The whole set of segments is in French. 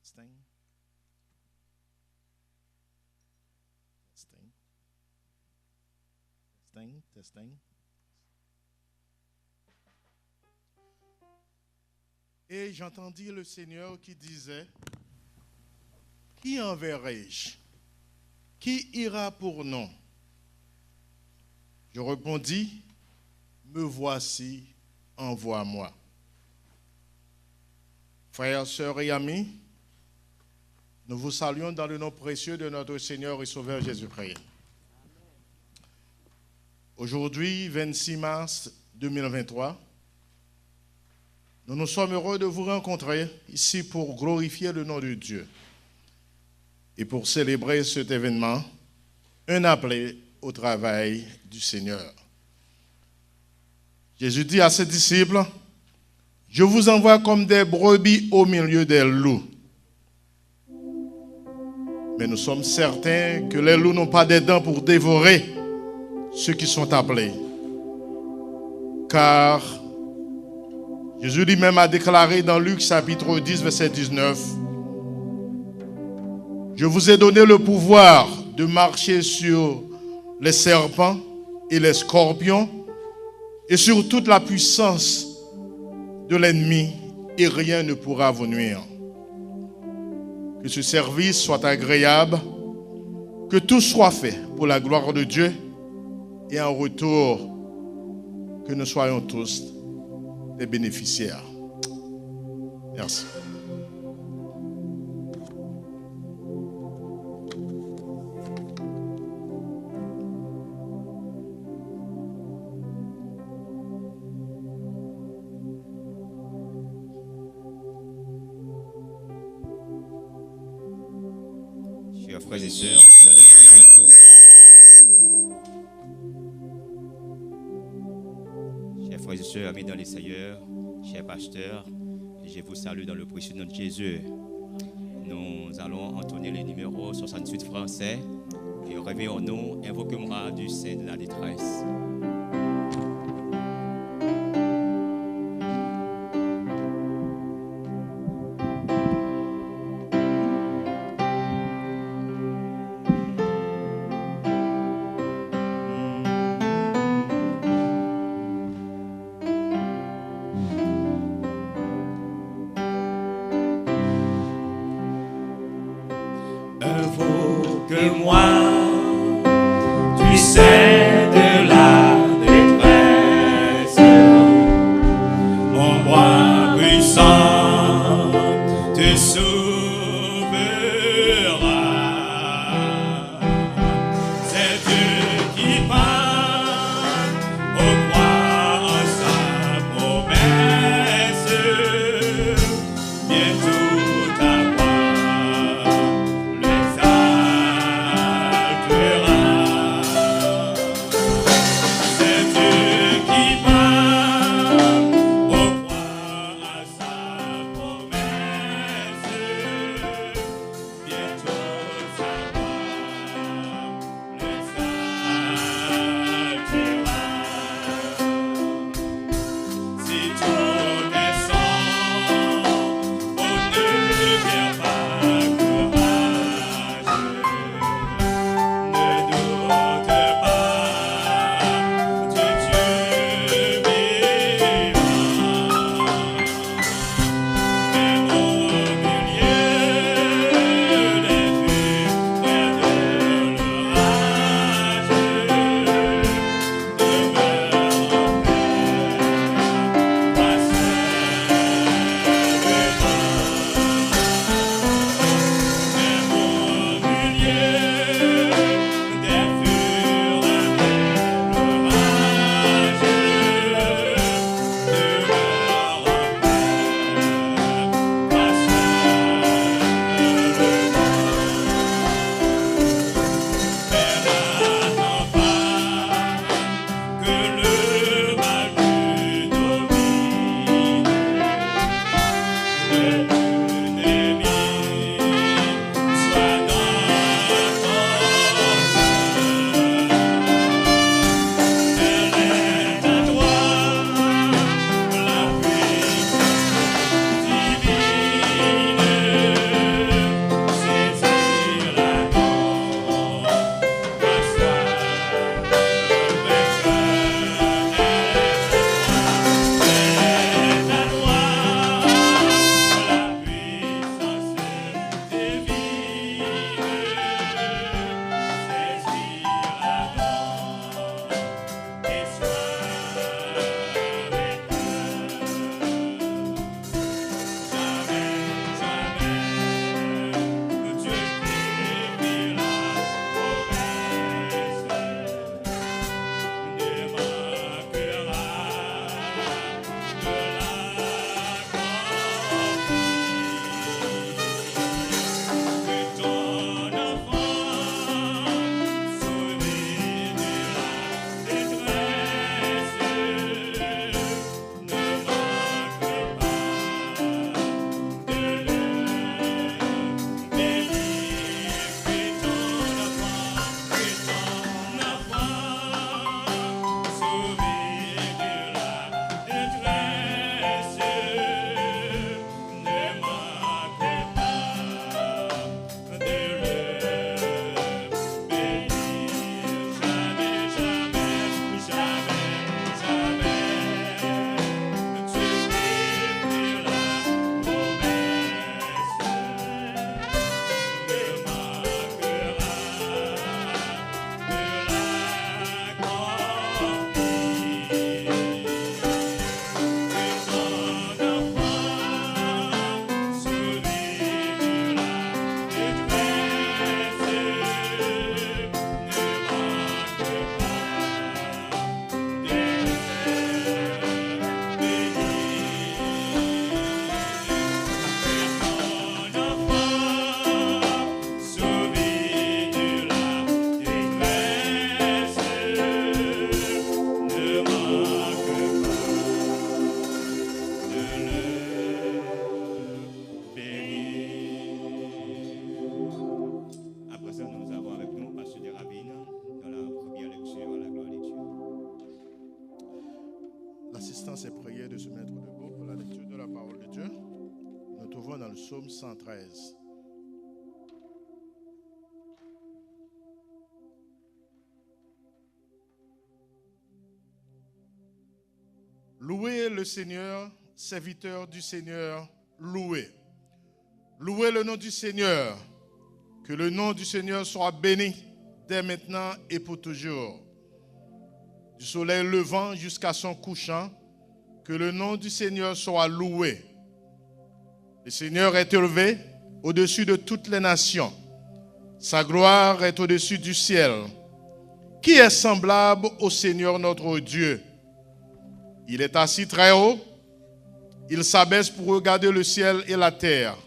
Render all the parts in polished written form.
Testing. Testing. Testing. Testing. Et j'entendis le Seigneur qui disait, qui enverrai-je? Qui ira pour nous? Je répondis, me voici, envoie-moi. Frères, sœurs et amis, nous vous saluons dans le nom précieux de notre Seigneur et Sauveur Jésus-Christ. Aujourd'hui, 26 mars 2023, nous sommes heureux de vous rencontrer ici pour glorifier le nom de Dieu et pour célébrer cet événement, un appel au travail du Seigneur. Jésus dit à ses disciples, « Je vous envoie comme des brebis au milieu des loups. » Mais nous sommes certains que les loups n'ont pas des dents pour dévorer ceux qui sont appelés. Car Jésus lui-même a déclaré dans Luc chapitre 10, verset 19, « Je vous ai donné le pouvoir de marcher sur les serpents et les scorpions et sur toute la puissance de l'ennemi et rien ne pourra vous nuire. Que ce service soit agréable, que tout soit fait pour la gloire de Dieu et en retour, que nous soyons tous des bénéficiaires. » Merci. Chers frères et sœurs, amis dans les Seigneurs, chers pasteurs, je vous salue dans le précieux nom de Jésus. Nous allons entonner le numéro 68 français et réveillons-nous, invoquons-moi du sein de la détresse. Invoque-moi, tu sais de la détresse, mon bras puissant te sauvera. C'est Dieu qui parle aux croix en sa promesse, bientôt ta voix les exaltera. instant ces prières de se mettre debout pour la lecture de la parole de Dieu. Nous trouvons dans le psaume 113. Louez le Seigneur, serviteur du Seigneur, louez. Louez le nom du Seigneur. Que le nom du Seigneur soit béni dès maintenant et pour toujours. Du soleil levant jusqu'à son couchant, que le nom du Seigneur soit loué. Le Seigneur est élevé au-dessus de toutes les nations. Sa gloire est au-dessus du ciel. Qui est semblable au Seigneur notre Dieu? Il est assis très haut. Il s'abaisse pour regarder le ciel et la terre.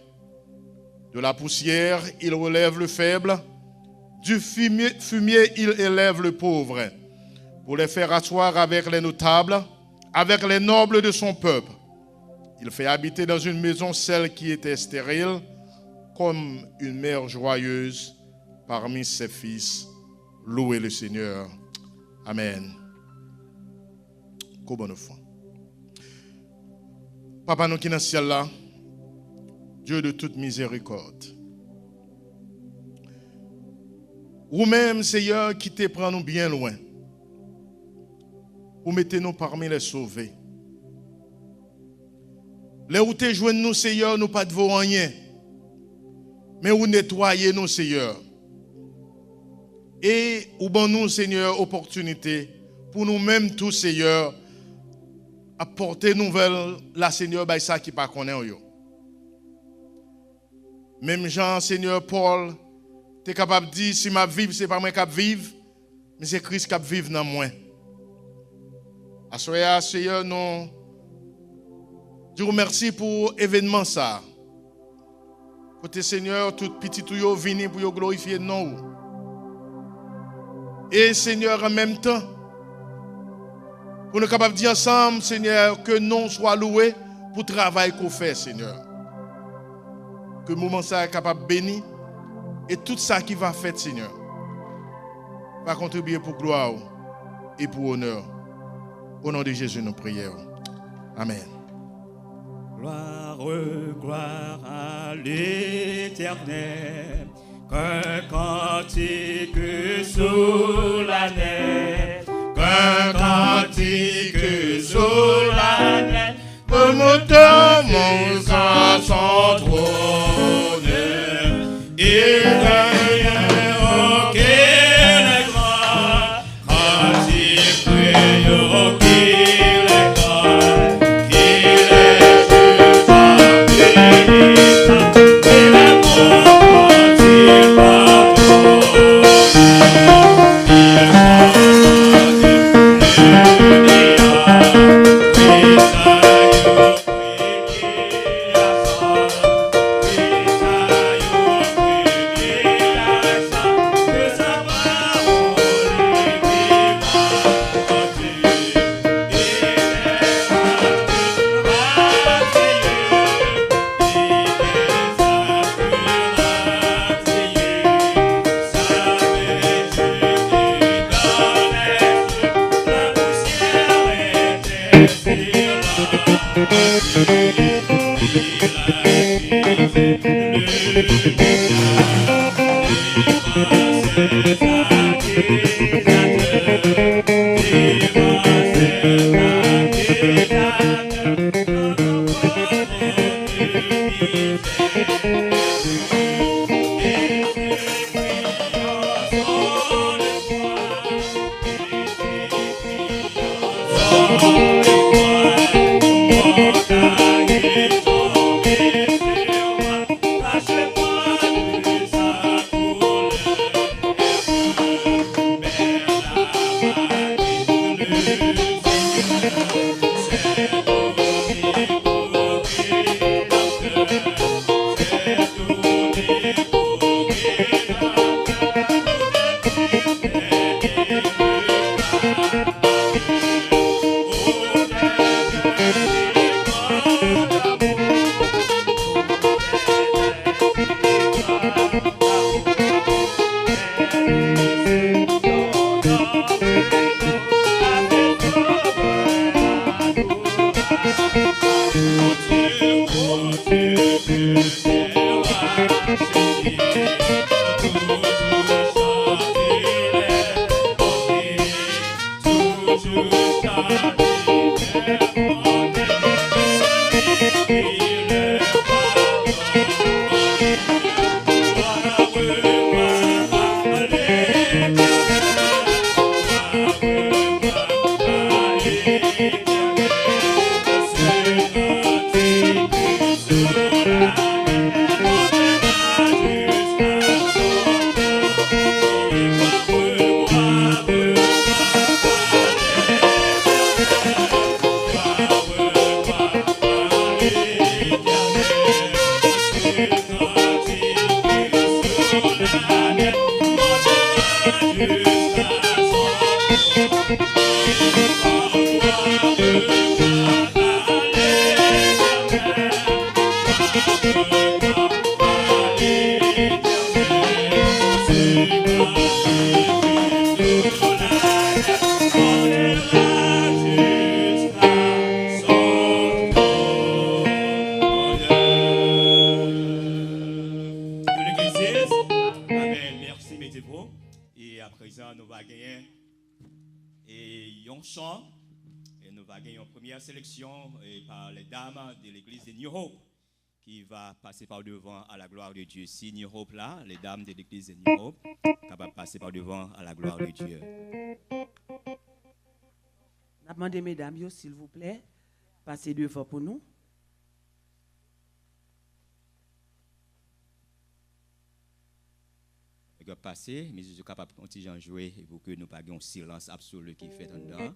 De la poussière, il relève le faible. Du fumier, il élève le pauvre. Pour les faire asseoir avec les notables, avec les nobles de son peuple. Il fait habiter dans une maison celle qui était stérile, comme une mère joyeuse parmi ses fils. Louez le Seigneur. Amen. Bon enfant. Papa, nous qui dans le ciel là, Dieu de toute miséricorde. Ou même, Seigneur, qui te prend nous bien loin. Ou mettez-nous parmi les sauvés. Les où te joignent nous, Seigneur, nous pas de vos rien. Mais où nettoyez nous, Seigneur. Et où bon nous, Seigneur, opportunité pour nous-mêmes tous, Seigneur, apporter nouvelle la Seigneur by ça qui pas connaît yo. Même Jean Seigneur Paul tu es capable de dire si ma vivre c'est pas moi qui vivre mais c'est Christ qui vivre dans moi. Assoya Seigneur nous je vous remercie pour événement ça. Côté Seigneur tout petit tout yo vini pour yo glorifier non. Et Seigneur en même temps pour nous capables de dire ensemble, Seigneur, que non soit loué pour le travail qu'on fait, Seigneur. Que le moment ça est capable de bénir et tout ça qui va faire, Seigneur, va contribuer pour gloire et pour honneur. Au nom de Jésus, nous prions. Amen. Gloire, gloire à l'Éternel, qu'un cantique solennel. Un cantique solennel, que montant mon sang son trône, et rien auquel est grand, cantique prions qu'il est grand, qu'il est juste qu'il est bon quand-il Par devant à la gloire de Dieu. Si New Hope là, les dames de l'église de New Hope, capables de passer par devant à la gloire de Dieu. Demandez mesdames, s'il vous plaît, passez devant pour nous. Passer, mais je suis capable de continuer à jouer pour que nous ne pas un silence absolu qui fait en dedans.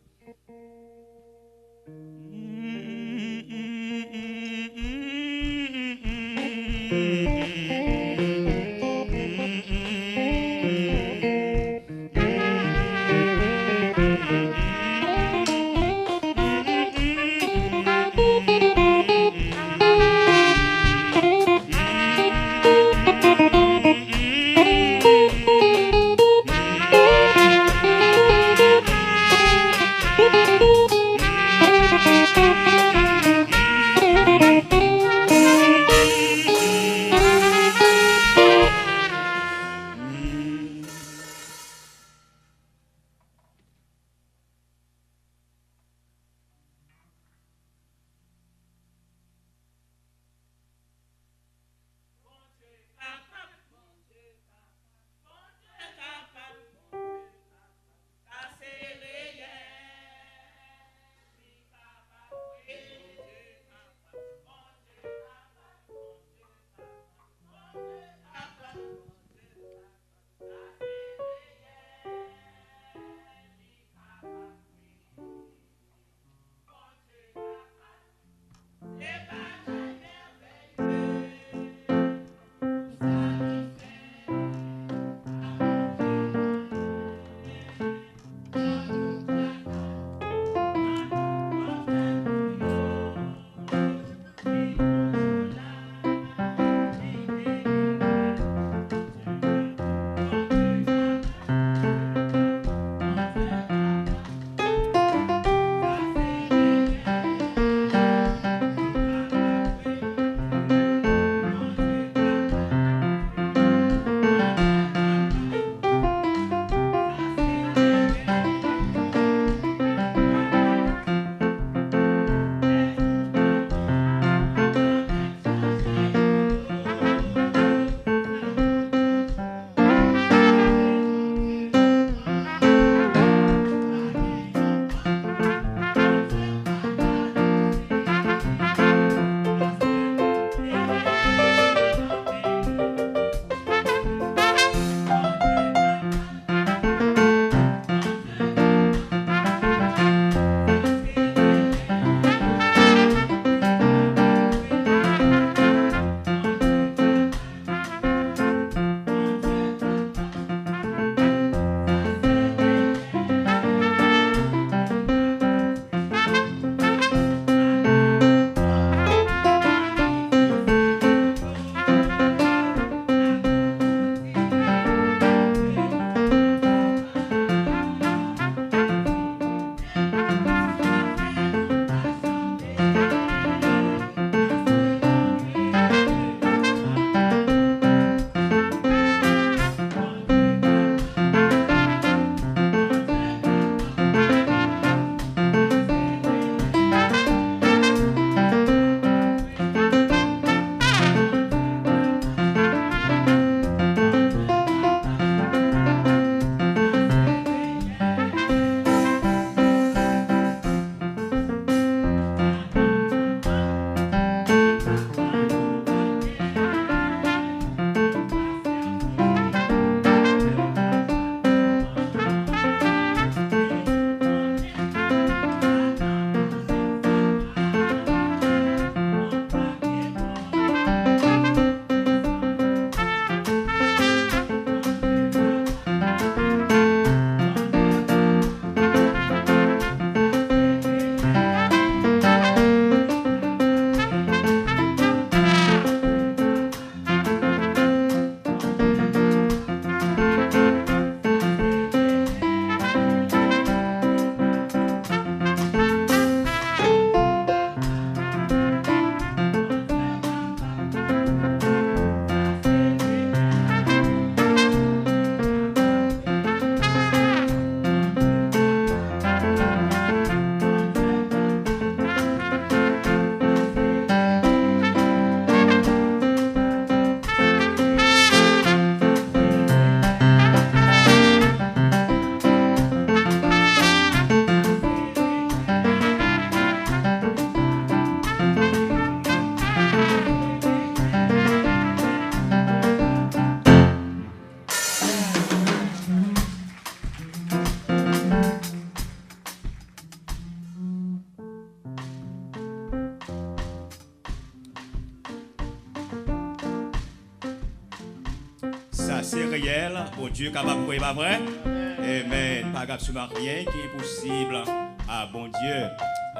c'est réel. Bon Dieu capable de pas vrai. Amen. Pas absolument rien qui est possible. Ah bon Dieu.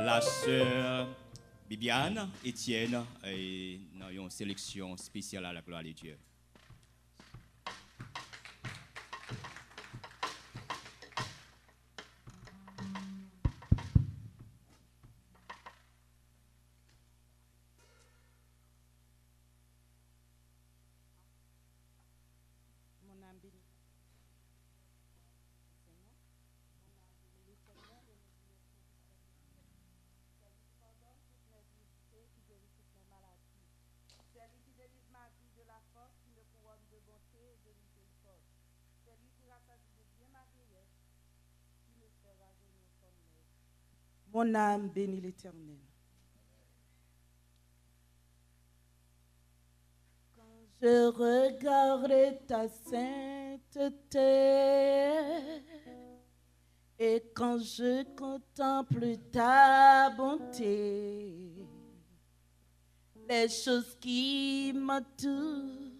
La sœur Bibiane, Étienne, et nous avons une sélection spéciale à la gloire de Dieu. Mon âme bénit l'Éternel. Quand je regarde ta sainteté et quand je contemple ta bonté, les choses qui m'entourent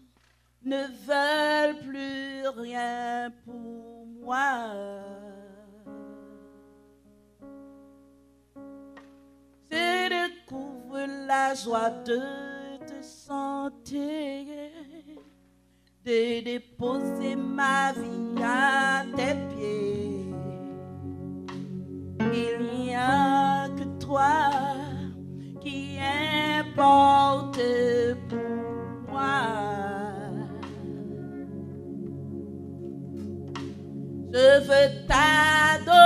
ne veulent plus rien pour moi. Je découvre la joie de te sentir, de déposer ma vie à tes pieds. Il n'y a que toi qui importe pour moi. Je veux t'adorer.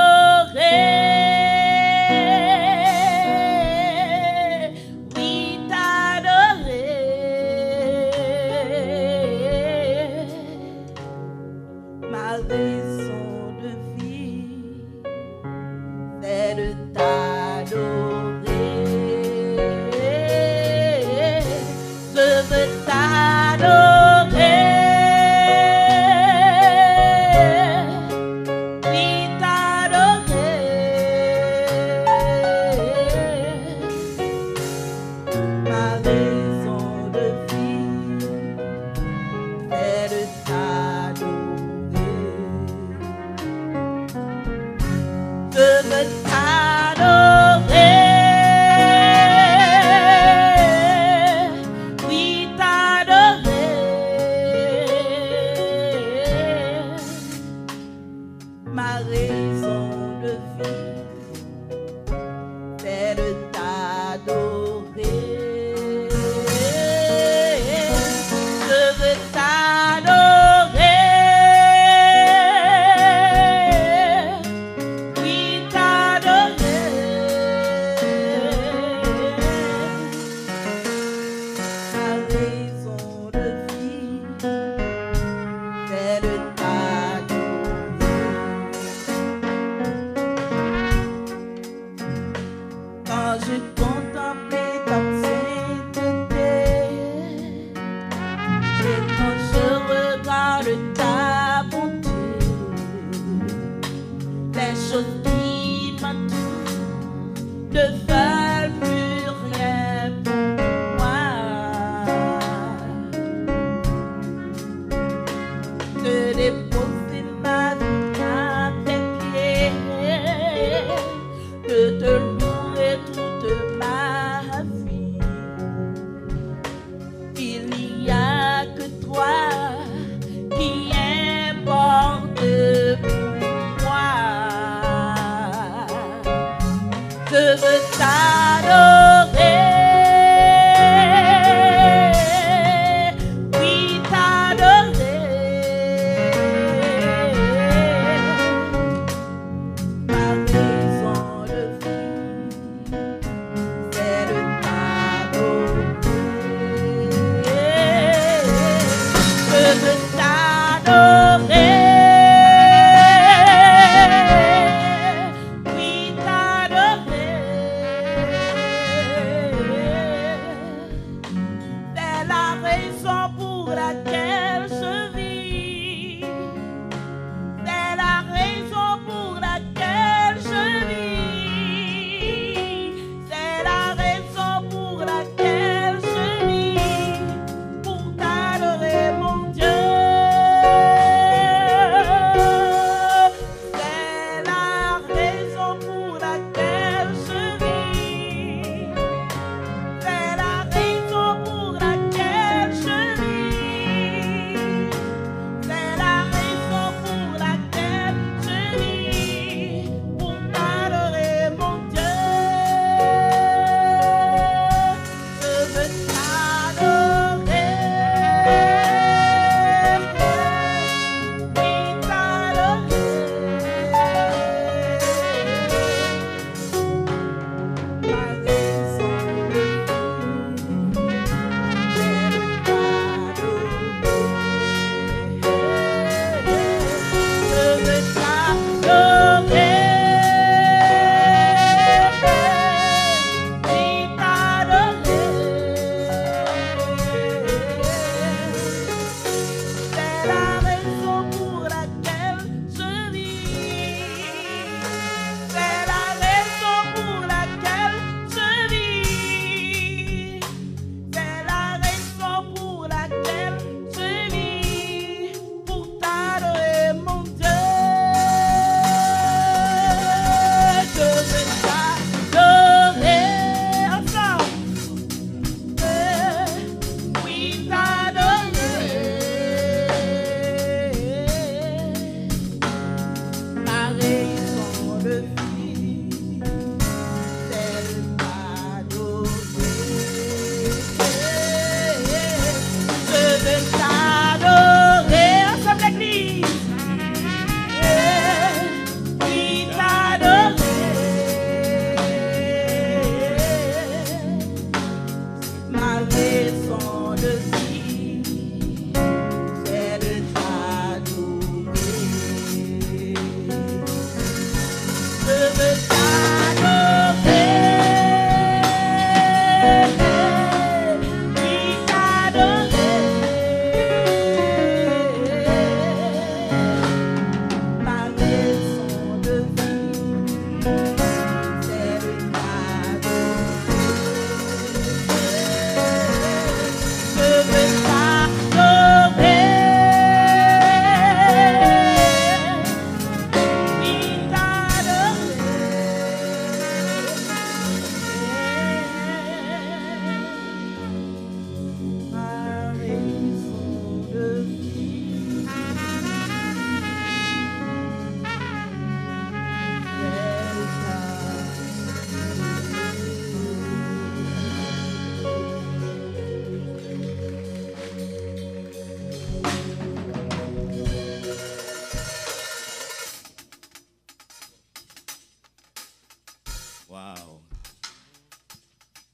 Waouh.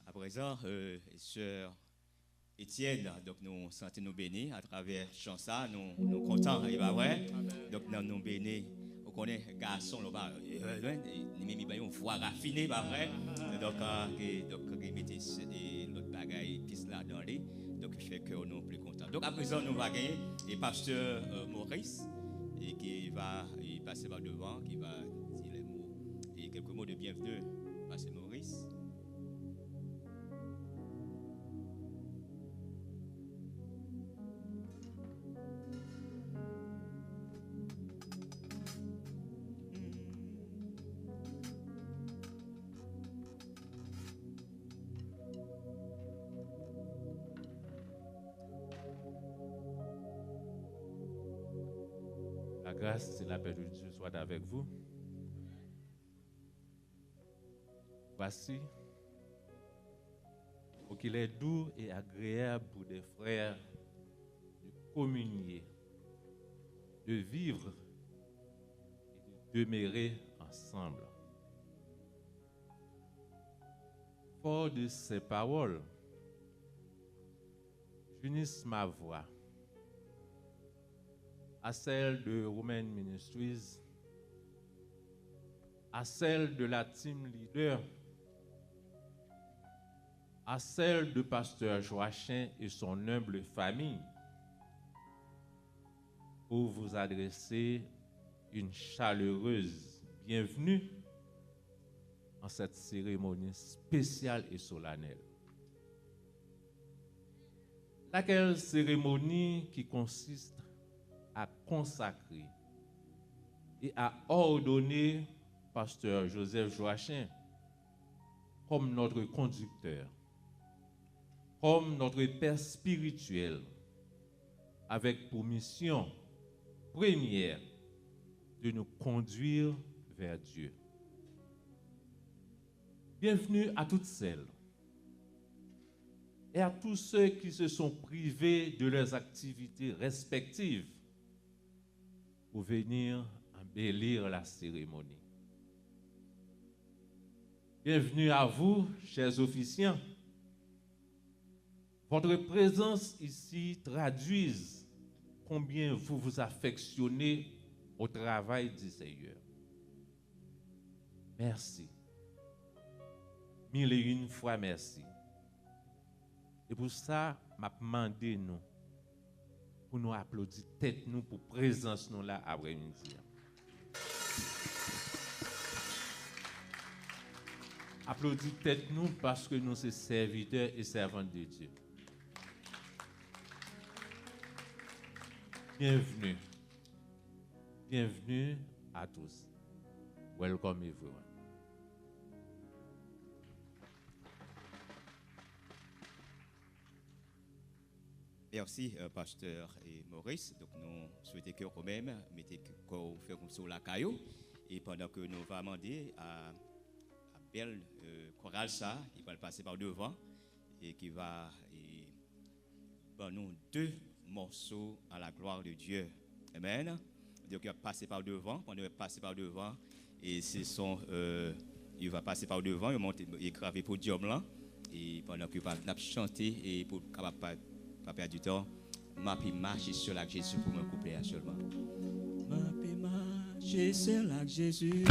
À présent, sœur Étienne, donc nous sentons nous bénis à travers chansa, nous contents, il va vrai. Donc nous bénis. On connaît garçon là-bas, il y a une voix raffinée, pas vrai. Donc mettez l'autre bagaille piste là dans les, donc fait que nous plus contents. Donc à présent nous va gagner et pasteur Maurice et qui va passer par devant, qui va dire les mots et quelques mots de bienvenue. Pasteur Maurice. La grâce et la paix de Dieu soient avec vous. Voici, pour qu'il est doux et agréable pour des frères de communier, de vivre et de demeurer ensemble. Fort de ces paroles, j'unisse ma voix à celle de Romain Ministries, à celle de la team leader, à celle de pasteur Joachim et son humble famille, pour vous adresser une chaleureuse bienvenue en cette cérémonie spéciale et solennelle. Laquelle cérémonie qui consiste à consacrer et à ordonner pasteur Joseph Joachim comme notre conducteur, comme notre père spirituel, avec pour mission première de nous conduire vers Dieu. Bienvenue à toutes celles et à tous ceux qui se sont privés de leurs activités respectives pour venir embellir la cérémonie. Bienvenue à vous, chers officiants. Votre présence ici traduise combien vous vous affectionnez au travail du Seigneur. Merci. 1001 fois merci. Et pour ça, m'a demandé nous pour nous applaudir tête nous pour présence nous là après-midi. Applaudis tête nous parce que nous sommes serviteurs et servantes de Dieu. Bienvenue. Bienvenue à tous. Welcome everyone. Merci, pasteur et Maurice. Donc, nous souhaitons que vous-même mettez qu'on fait comme ça la caillou. Et pendant que nous allons demander à belle chorale ça, il va passer par devant et qui va nous deux morceaux à la gloire de Dieu. Amen. Donc, il va passer par devant. Pendant qu'il va passer par devant, et c'est son, il va passer par devant, il va monter, il graver podium là. Et pendant qu'il va chanter et pour capable pas perdre du temps, m'a pu marcher sur la Jésus pour me coupler seulement. M'a pu marcher sur la Jésus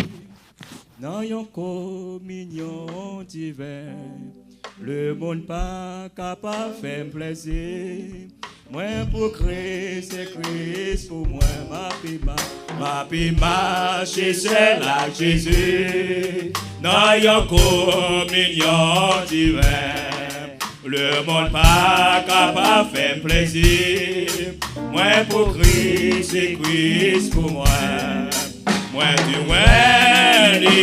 dans une communion divine. Le monde pas capable de faire plaisir. Moi pour Christ, c'est Christ pour moi. M'a pu marcher sur la Jésus dans une communion divine. Le monde pas capable de faire plaisir. Moi pour Christ, c'est Christ pour moi. Moi tu vois,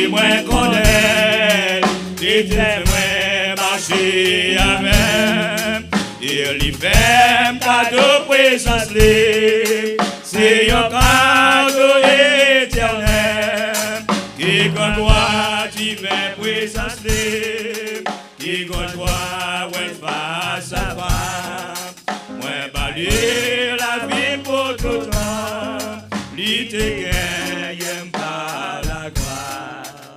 moi connais, il moi marcher avec. Il fait cadeau présence, c'est un cadeau éternel. Qui qu'on doit divin présence, qui qu'on doit face à face. Moi balayer la vie pour tout le temps. L'ité gagne par la grâce.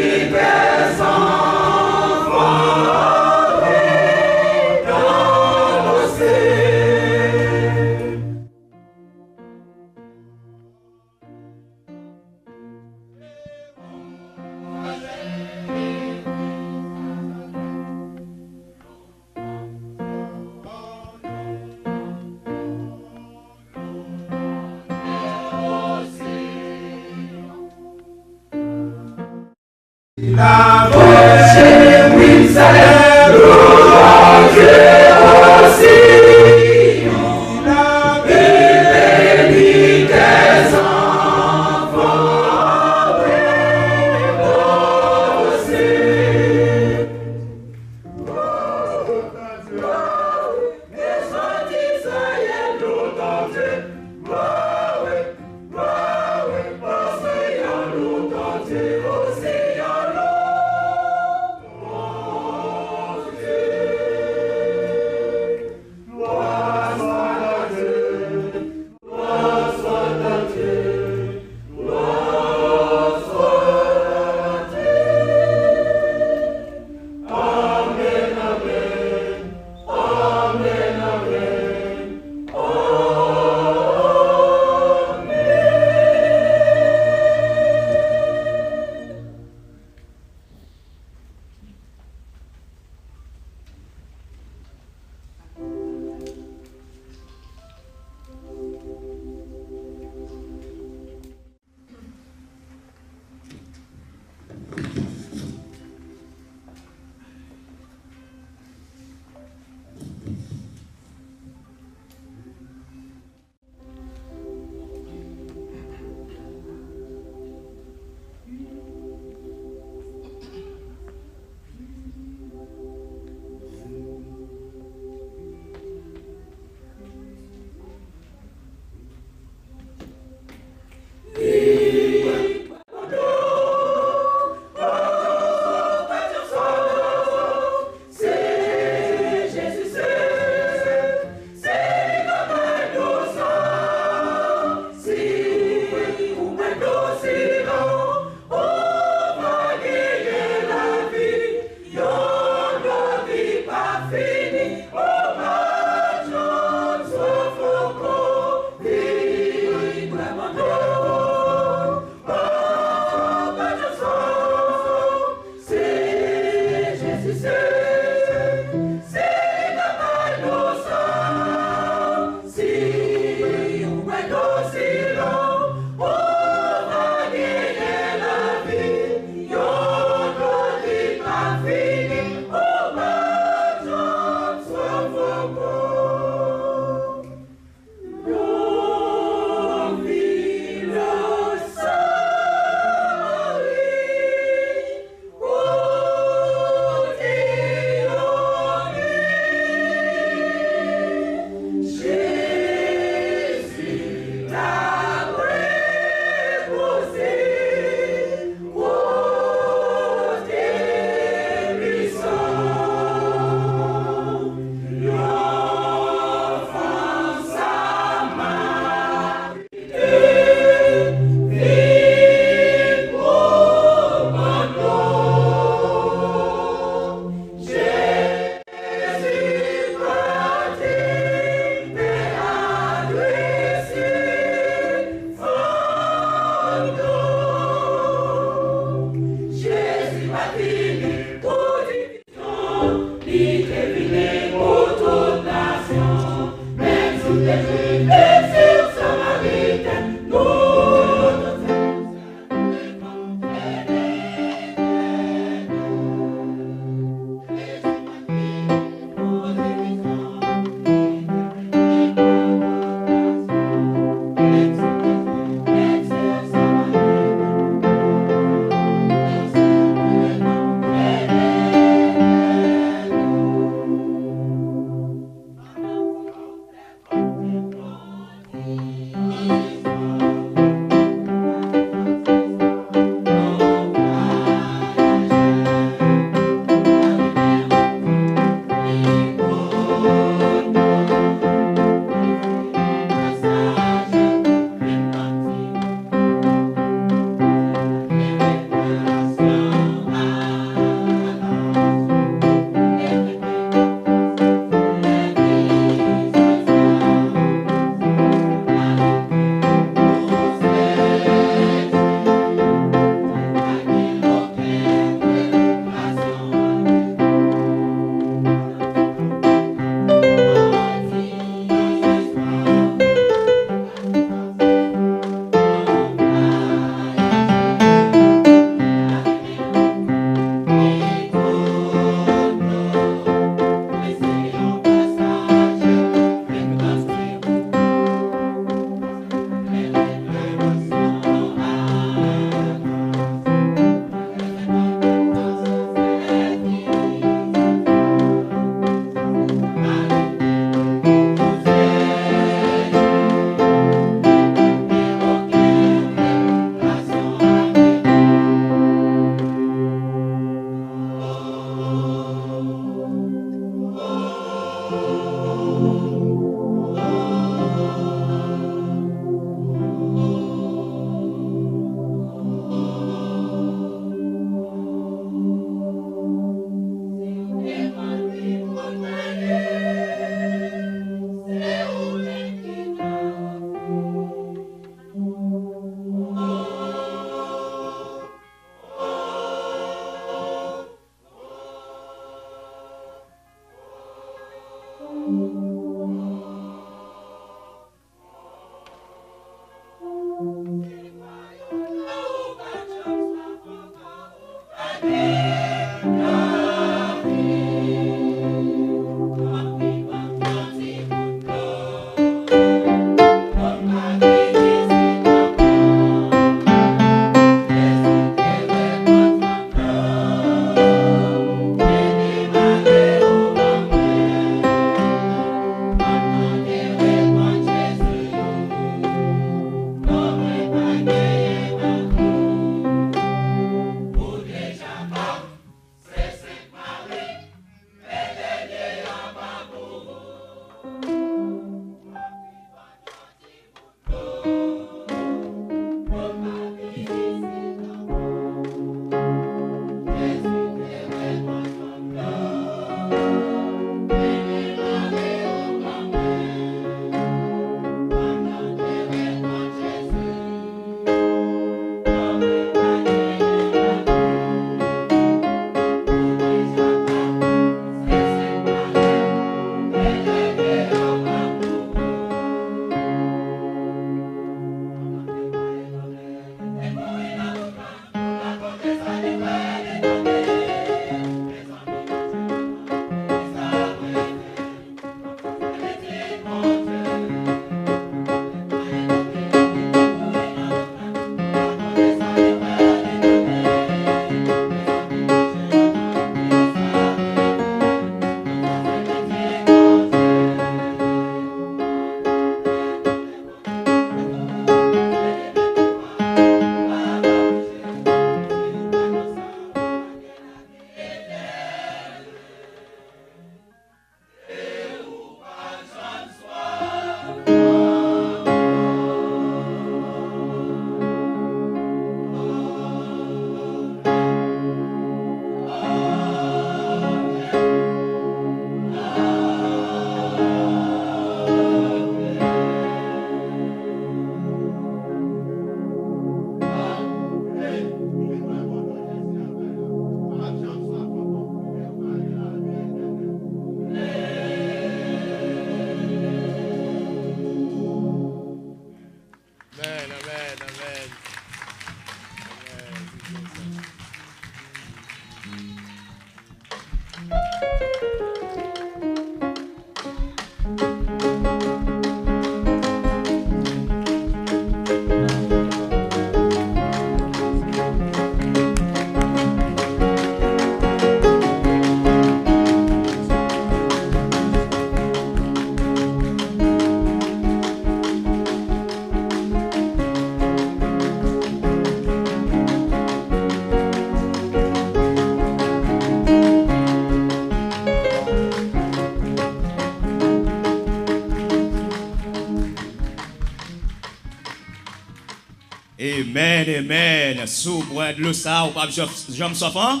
Amen, amen. Sous bois de l'eau ça, ou pas j'aime s'offrant?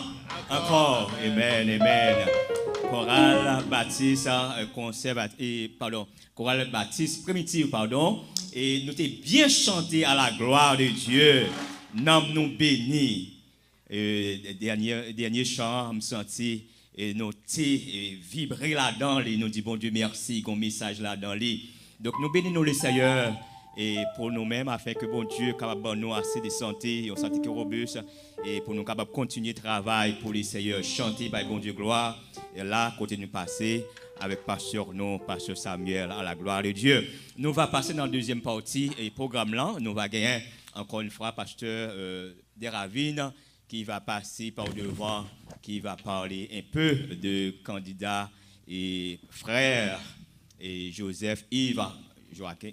Encore. Amen, amen. Chorale Baptiste, chorale Baptiste primitive, pardon. Et nous t'ai bien chanté à la gloire de Dieu. Nom nous bénis. Dernier chant, me senti et nous t'ai vibré là-dedans, nous dit bon Dieu merci, qu'on message là-dedans. Donc nous bénissons le Seigneur. Et pour nous-mêmes, afin que bon Dieu capable de nous assez de santé, une santé robuste, et pour nous capable de continuer le travail pour les Seigneurs, chanter par bon Dieu gloire. Et là, côté nous passer avec pasteur Samuel à la gloire de Dieu. Nous va passer dans la deuxième partie et programme là, nous va gagner encore une fois pasteur Deravine qui va passer par devant, qui va parler un peu de candidat et frère et Joseph Yves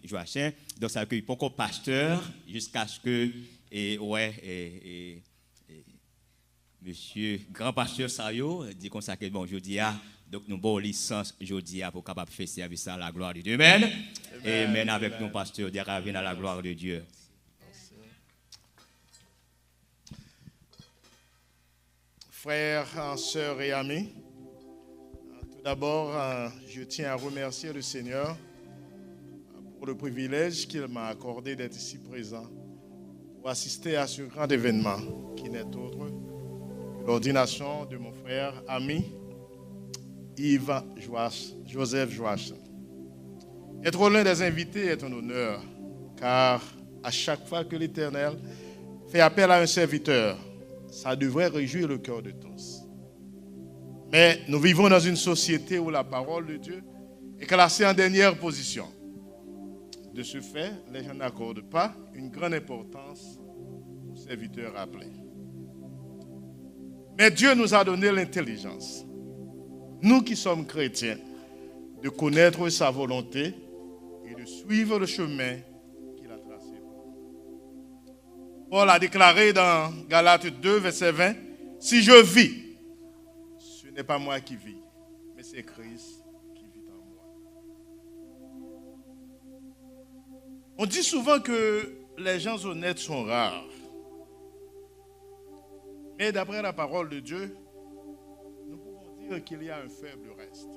Joachim, donc ça accueille beaucoup de pasteurs jusqu'à ce que monsieur grand pasteur Sayo dit qu'on s'accueille bon jeudi donc nous avons licence jeudi pour capable faire service à la gloire de Dieu. Amen. Amen avec nous pasteur Deravine à la gloire de Dieu. Frères, sœurs et amis, tout d'abord, je tiens à remercier le Seigneur pour le privilège qu'il m'a accordé d'être ici présent pour assister à ce grand événement qui n'est autre que l'ordination de mon frère, ami, Joseph Joachim. Être l'un des invités est un honneur, car à chaque fois que l'Éternel fait appel à un serviteur, ça devrait réjouir le cœur de tous. Mais nous vivons dans une société où la parole de Dieu est classée en dernière position. De ce fait, les gens n'accordent pas une grande importance aux serviteurs appelés. Mais Dieu nous a donné l'intelligence, nous qui sommes chrétiens, de connaître sa volonté et de suivre le chemin qu'il a tracé. Paul a déclaré dans Galates 2, verset 20, « Si je vis, ce n'est pas moi qui vis, mais c'est Christ. » On dit souvent que les gens honnêtes sont rares. Mais d'après la parole de Dieu, nous pouvons dire qu'il y a un faible reste.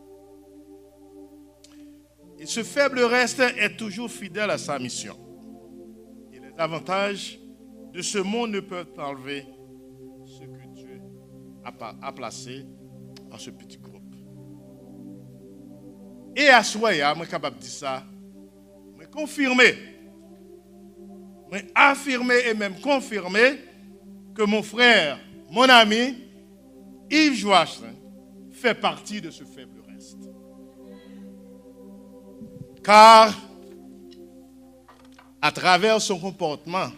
Et ce faible reste est toujours fidèle à sa mission. Et les avantages de ce monde ne peuvent enlever ce que Dieu a placé en ce petit groupe. Et à soi, je suis capable de dire ça, je confirmer. Mais affirmer et même confirmer que mon frère, mon ami, Yves Joachim, fait partie de ce faible reste. Car, à travers son comportement,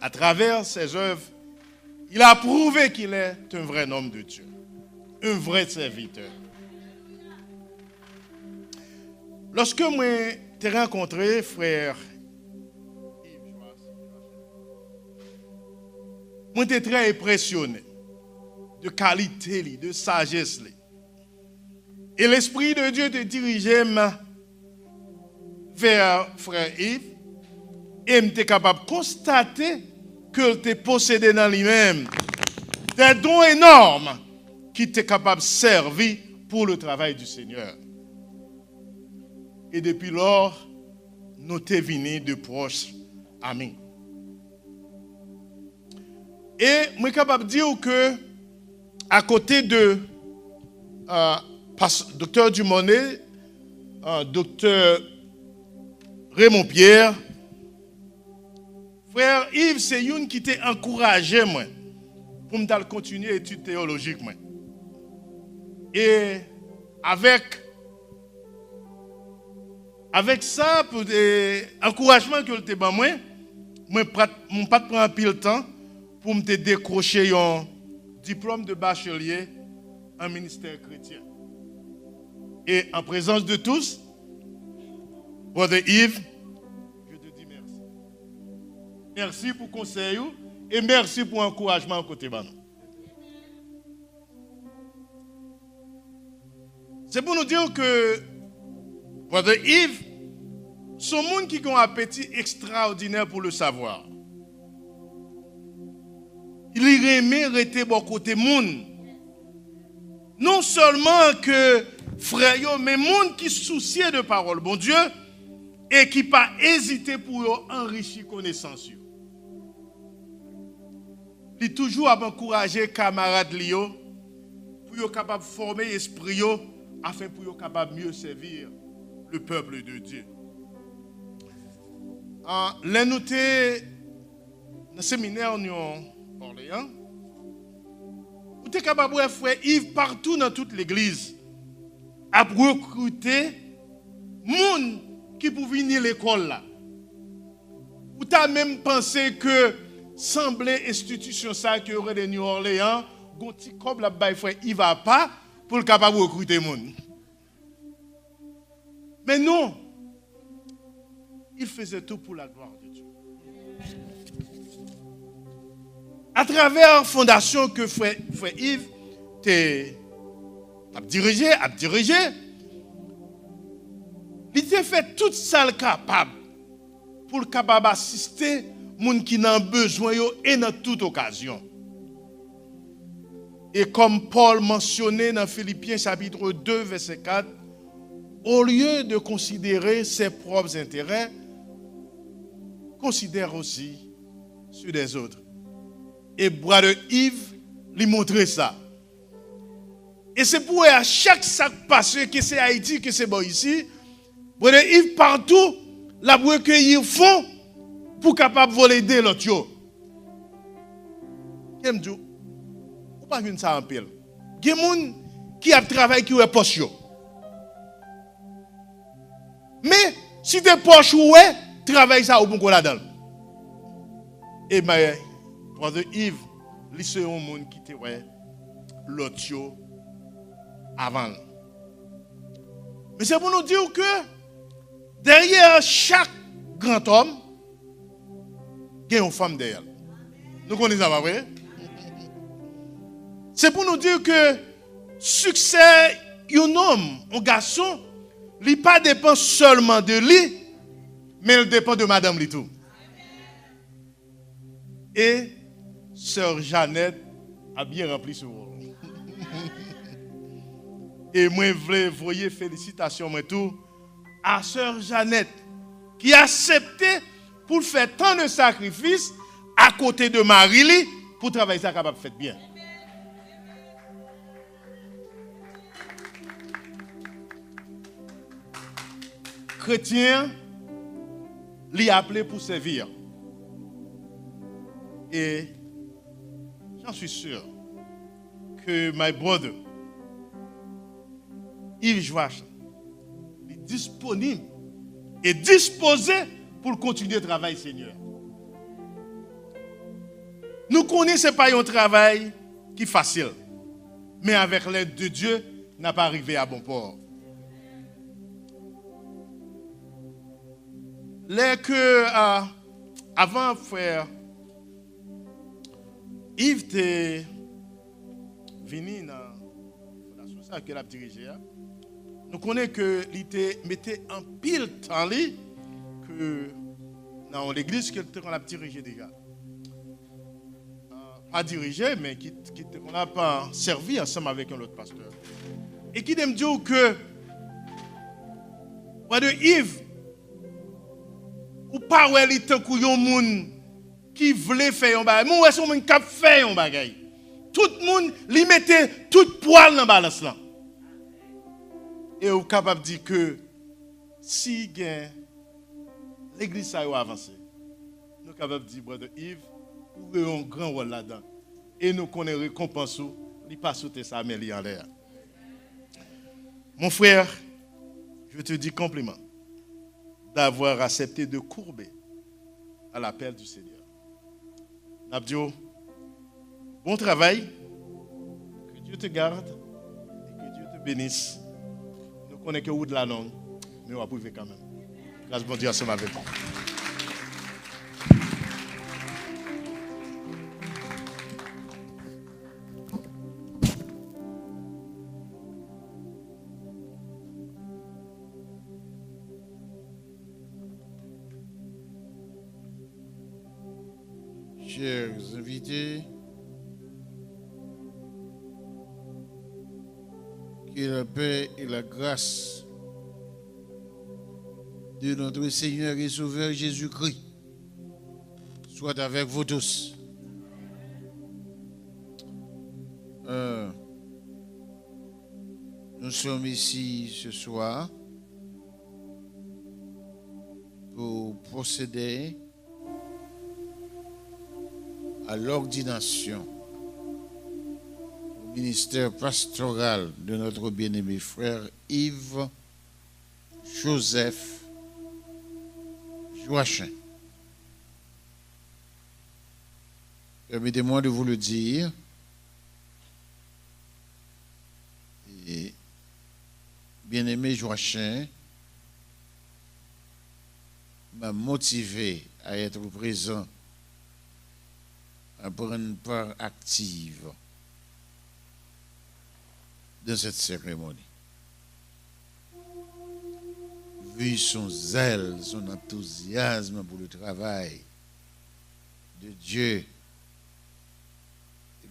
à travers ses œuvres, il a prouvé qu'il est un vrai homme de Dieu, un vrai serviteur. Lorsque moi t'ai rencontré, frère, moi j'étais très impressionné de qualité, de sagesse. Et l'Esprit de Dieu te dirigeait vers frère Yves et j'étais capable de constater que tu possédé dans lui-même des dons énormes qui étaient capables de servir pour le travail du Seigneur. Et depuis lors, nous t'es venus de proches amis. Et je suis capable de dire que, à côté de docteur Dumonet, docteur Raymond Pierre, frère Yves, c'est une qui t'a encouragé moi, pour me continuer l'étude théologique. Moi. Et avec ça, pour des encouragements que tu as moi, je ne prends pas prendre pile temps pour me décrocher un diplôme de bachelier en ministère chrétien. Et en présence de tous, Brother Yves, je te dis merci. Merci pour le conseil et merci pour l'encouragement à côté de nous. C'est pour nous dire que Brother Yves, sont monde qui ont un appétit extraordinaire pour le savoir. il aimait rester bon côté monde. Non seulement que frère yo, mais monde qui souciait de parole bon Dieu et qui pas hésité pour yo enrichir connaissance yo. Il toujours a encourager camarades yo pour yo capable former esprit yo afin pour yo capable mieux servir le peuple de Dieu. Là nous étions dans le séminaire en Orléans. Vous êtes capable de frère Yves partout dans toute l'église à recruter des gens qui peuvent venir à l'école là. Vous avez même pensé que semblait institution ça qui aurait de New Orléans, gonti comme la bail frère Yves va pas pour le capable de recruter des gens. Mais non, il faisait tout pour la gloire de Dieu. À travers la fondation que frère Yves a dirigé, il a fait tout ça capable pour capable assister les gens qui ont besoin et dans toute occasion. Et comme Paul mentionnait dans Philippiens chapitre 2 verset 4, au lieu de considérer ses propres intérêts, considère aussi ceux des autres. Et Brother Yves lui montrait ça. Et c'est pour à chaque sac passé, que c'est Haïti, que c'est bon ici, Brother Yves partout, la recueillir fond pour capable voler de l'autre. Qui me dit, ou pas une ça en pile. Il y a des gens qui a travaillé qui est poche. Mais si tu es poche ou travaille ça au bon coup là-dedans. Et bien, Brother Yves, c'est un monde qui était l'autre avant. Mais c'est pour nous dire que derrière chaque grand homme, il y a une femme derrière. Nous connaissons ça, pas vrai? C'est pour nous dire que succès d'un homme, un garçon, il ne pas dépend seulement de lui, mais il dépend de madame lui tout. Et sœur Jeannette a bien rempli ce rôle. Et moi, je voulais envoyer félicitations moi tout à sœur Jeannette qui a accepté pour faire tant de sacrifices à côté de Marie pour travailler ça capable de faire bien. Chrétien, l'y appelé pour servir. Et j'en suis sûr que my brother, Yves Joachim, est disponible et disposé pour continuer le travail, Seigneur. Nous connaissons pas un travail qui est facile, mais avec l'aide de Dieu, n'a pas arrivé à bon port. Les que avant frère Yves était venu dans la fondation que l'a dirigé. Nous connaissons que il mettait en pile temps que dans l'église qu'on a dirigé déjà. Pas dirigé, mais qu'on n'a pas servi ensemble avec un autre pasteur. Et qui me dit que Brother Yves, ou pas ouais li tant kou yon moun qui voulait faire un bagay. Moi c'est un moun qui a fait un bagay. Tout le monde li mettait tout poil dans balance là. Et vous capable de dire que si l'église a avancé, nous sommes capables de dire Brother Yves, vous avez un grand rôle là-dedans. Et nous connaissons récompense, il pas sauter ça mais il en l'air. Mon frère, je te dis compliment d'avoir accepté de courber à l'appel du Seigneur. Nabdio, bon travail, que Dieu te garde et que Dieu te bénisse. Nous connaissons que vous de la langue, mais on va prouver quand même. Grâce bon Dieu ensemble avec vous. Chers invités, Que la paix et la grâce de notre Seigneur et Sauveur Jésus-Christ soient avec vous tous. Nous sommes ici ce soir pour procéder à l'ordination au ministère pastoral de notre bien-aimé frère Yves Joseph Joachim. Permettez-moi de vous le dire. Et bien-aimé Joachim m'a motivé à être présent, à prendre une part active dans cette cérémonie. Vu son zèle, son enthousiasme pour le travail de Dieu,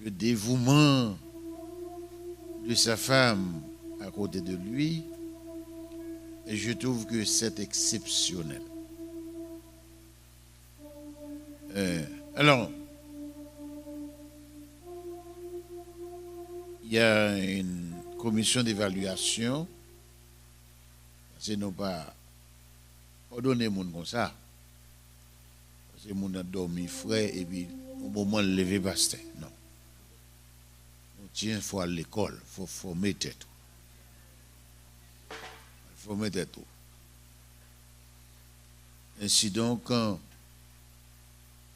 le dévouement de sa femme à côté de lui, et je trouve que c'est exceptionnel. Alors, il y a une commission d'évaluation, c'est non pas ordonner le monde comme ça, parce que le monde a dormi frais et puis au moment de lever pasteur, non. Il faut à l'école, il faut mettre tout. Il faut mettre tout. Ainsi donc,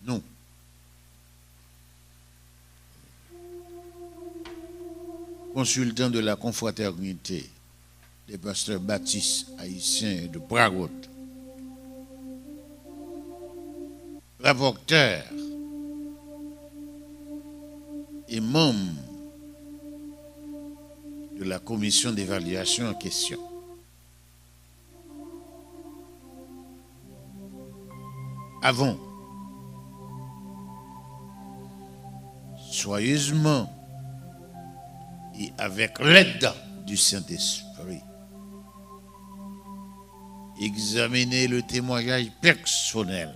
nous, consultants de la confraternité des pasteurs baptistes haïtiens de Prague, rapporteurs et membres de la commission d'évaluation en question. Avons soigneusement et avec l'aide du Saint-Esprit examiner le témoignage personnel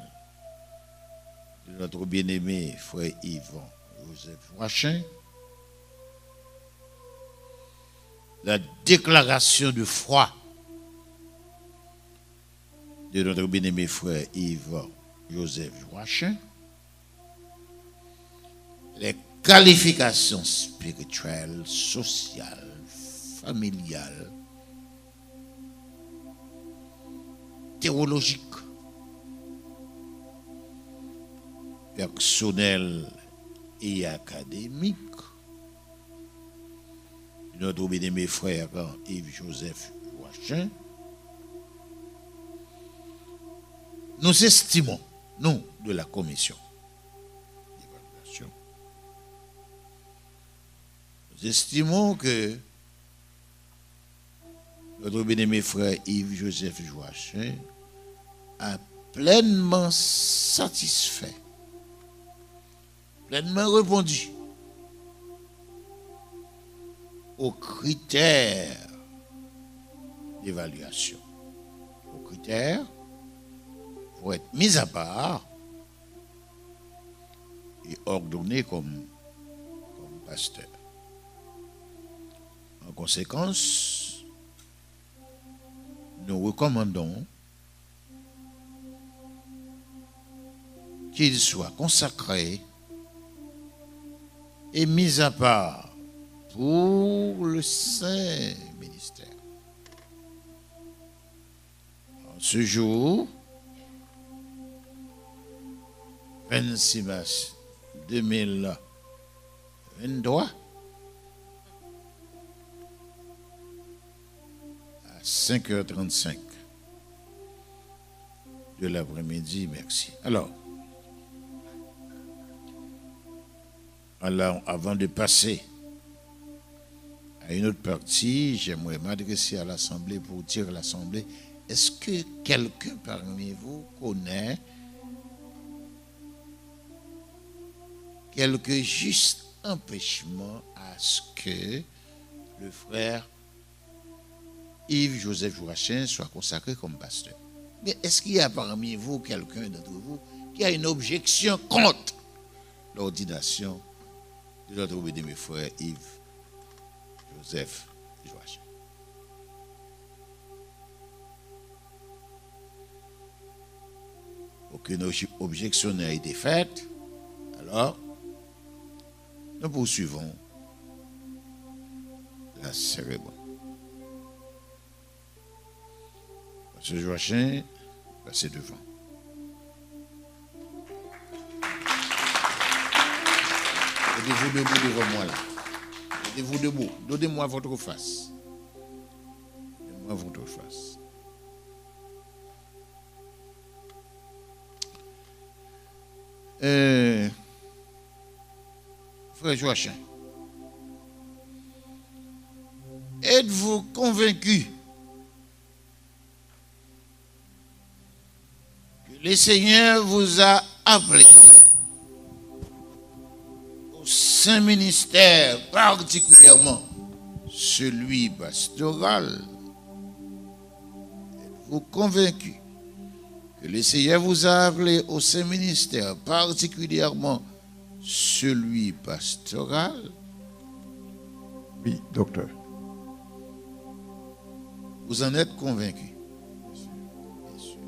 de notre bien-aimé frère Yves Joseph Joachim, la déclaration de foi de notre bien-aimé frère Yves Joseph Joachim, les qualifications spirituelles, sociales, familiales, théologiques, personnelles et académiques de notre bien-aimé frère Yves Joseph Joachim, nous estimons, nous, de la commission d'évaluation, nous estimons que notre bien-aimé frère Yves Joseph Joachim a pleinement satisfait, pleinement répondu aux critères d'évaluation, aux critères pour être mis à part et ordonné comme pasteur. En conséquence, nous recommandons qu'il soit consacré et mis à part pour le saint ministère. En ce jour, 26 mars 2023, à 5h35 de l'après-midi, merci. Alors, avant de passer à une autre partie, j'aimerais m'adresser à l'Assemblée pour dire à l'Assemblée, est-ce que quelqu'un parmi vous connaît quelques justes empêchements à ce que le frère Yves Joseph Joachim soit consacré comme pasteur. Mais est-ce qu'il y a parmi vous quelqu'un d'entre vous qui a une objection contre l'ordination de notre bien-aimé frère Yves Joseph Joachim? Aucune objection n'a été faite. Alors, nous poursuivons la cérémonie. Monsieur Joachim, passez devant. Mettez-vous debout devant moi là. Mettez-vous debout. Donnez-moi votre face. Donnez-moi votre face. Frère Joachim, êtes-vous convaincu que le Seigneur vous a appelé au saint ministère, particulièrement celui pastoral? Êtes-vous convaincu que le Seigneur vous a appelé au saint ministère, particulièrement celui pastoral? Oui, docteur. Vous en êtes convaincu? Bien sûr.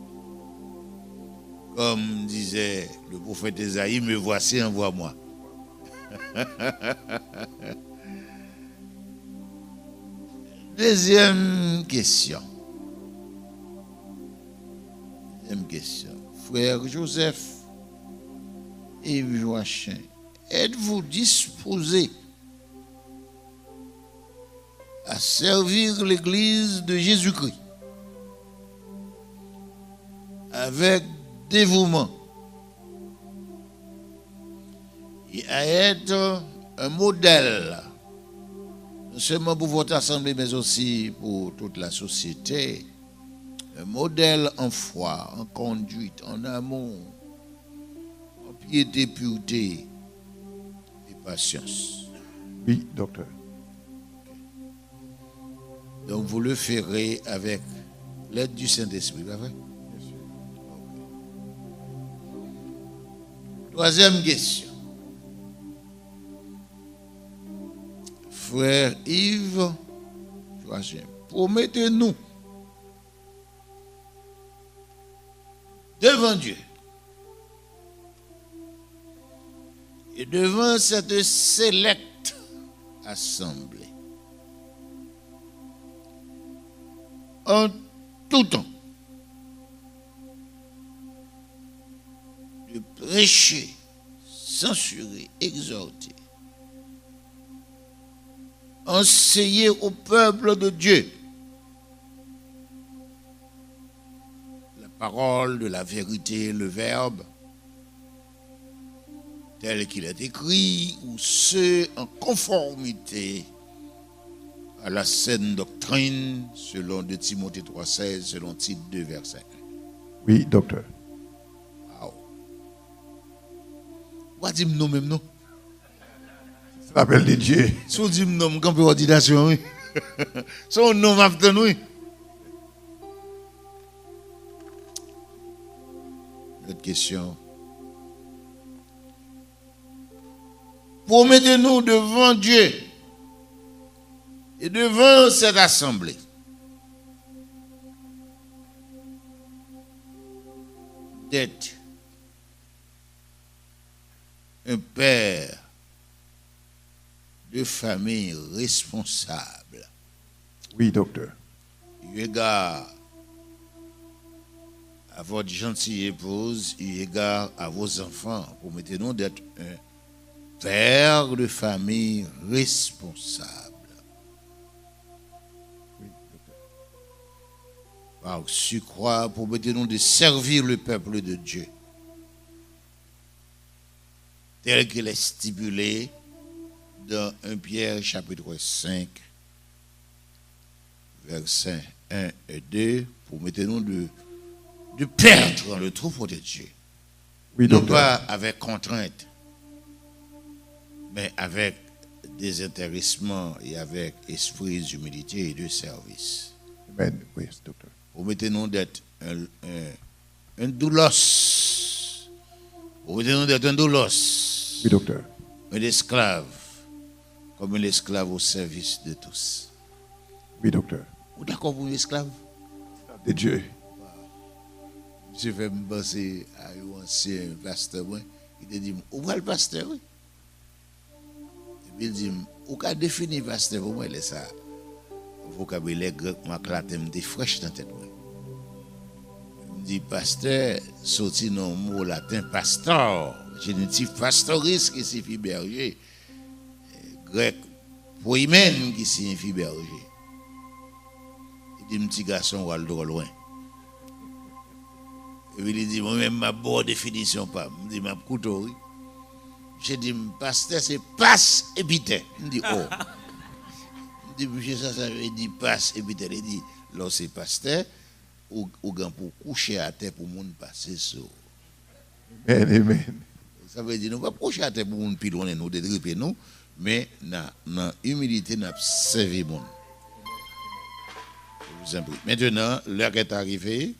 Comme disait le prophète Esaïe, me voici, envoie-moi. Deuxième question. Frère Joseph et Joachim, êtes-vous disposé à servir l'Église de Jésus-Christ avec dévouement et à être un modèle, non seulement pour votre assemblée, mais aussi pour toute la société, un modèle en foi, en conduite, en amour, en piété, pureté et patience? Oui, docteur. Donc vous le ferez avec l'aide du Saint-Esprit, pas vrai? Bien sûr. Troisième question. Frère Yves Joachim, promettez-nous devant Dieu et devant cette sélecte assemblée, en tout temps, de prêcher, censurer, exhorter, enseigner au peuple de Dieu la parole de la vérité, le verbe, tel qu'il est écrit, ou ce en conformité à la saine doctrine, selon 2 Timothée 3,16, selon Tite 2, verset 1. Oui, docteur. Wow. What dit nous même non? C'est l'appel de Dieu. Si on dit nous comme ordination, oui. Si on nomme après nous, oui. Autre question. Promettez-nous devant Dieu et devant cette assemblée d'être un père de famille responsable. Oui, docteur. Eu égard à votre gentille épouse, eu égard à vos enfants, promettez-nous d'être un père de famille responsable. Oui, docteur. Par surcroît, promettez-nous de servir le peuple de Dieu tel qu'il est stipulé dans 1 Pierre chapitre 5, versets 1 et 2, promettez-nous de perdre le troupeau de Dieu. Oui, Non docteur. pas avec contrainte, mais avec désintéressement et avec esprit d'humilité et de service. Amen. Yes, doctor. Vous mettez nous d'être un doulos. Vous mettez nous d'être un doulos. Oui, docteur. Un esclave. Comme un esclave au service de tous. Oui, docteur. Vous d'accord pour un esclave? De Dieu. Je fais me penser à un ancien pasteur. Il te dit, où va le pasteur? Oui. Et puis il dit, où qu'a défini pasteur pour moi? Il est ça. Vocabulaire grec, moi, clatem des fraîches dans la tête. Il dit, pasteur, sorti dans le mot latin, pastor. Génitif pastoris qui signifie berger. Grec, poimen qui signifie berger. Il dit, petit garçon, on va le loin. Et puis il dit, moi-même, ma bonne définition, pas. Il dit, ma couteau, oui. J'ai dit, pasteur, c'est passe épithète. Il dit, oh. Il dit, monsieur, ça veut dire passe épithète. Il dit, là, c'est pasteur, ou pour coucher à terre pour le monde passer sur. Amen, amen. Ça veut dire, nous ne pouvons pas coucher à terre pour le monde pilonner nous, détriper nous, mais dans l'humilité, nous servi le monde. Je vous en prie. Maintenant, l'heure est arrivée.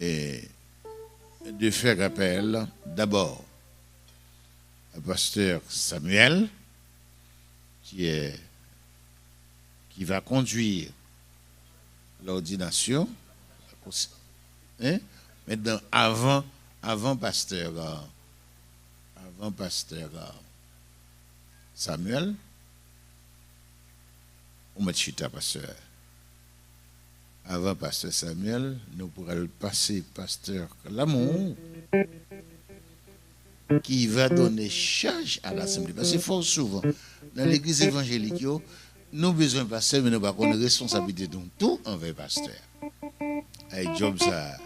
Et de faire appel d'abord à pasteur Samuel qui va conduire l'ordination. Hein? Maintenant, avant pasteur Samuel, on met chita pasteur. Avant pasteur Samuel, nous pourrons passer pasteur L'amour qui va donner charge à l'Assemblée. Parce que fort souvent, dans l'église évangélique, nous avons besoin de pasteur, mais nous n'avons pas une responsabilité de tout envers pasteur. Avec job ça,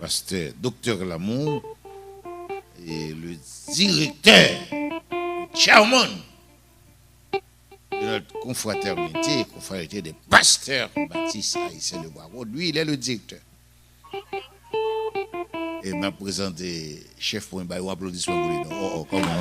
pasteur docteur L'amour et le directeur, chairman de notre confraternité des pasteurs baptistes haïtiens de Bois-Rond. Lui, il est le directeur. Et m'a présenté chef pour un bail, applaudissement pour lui. Oh, comment?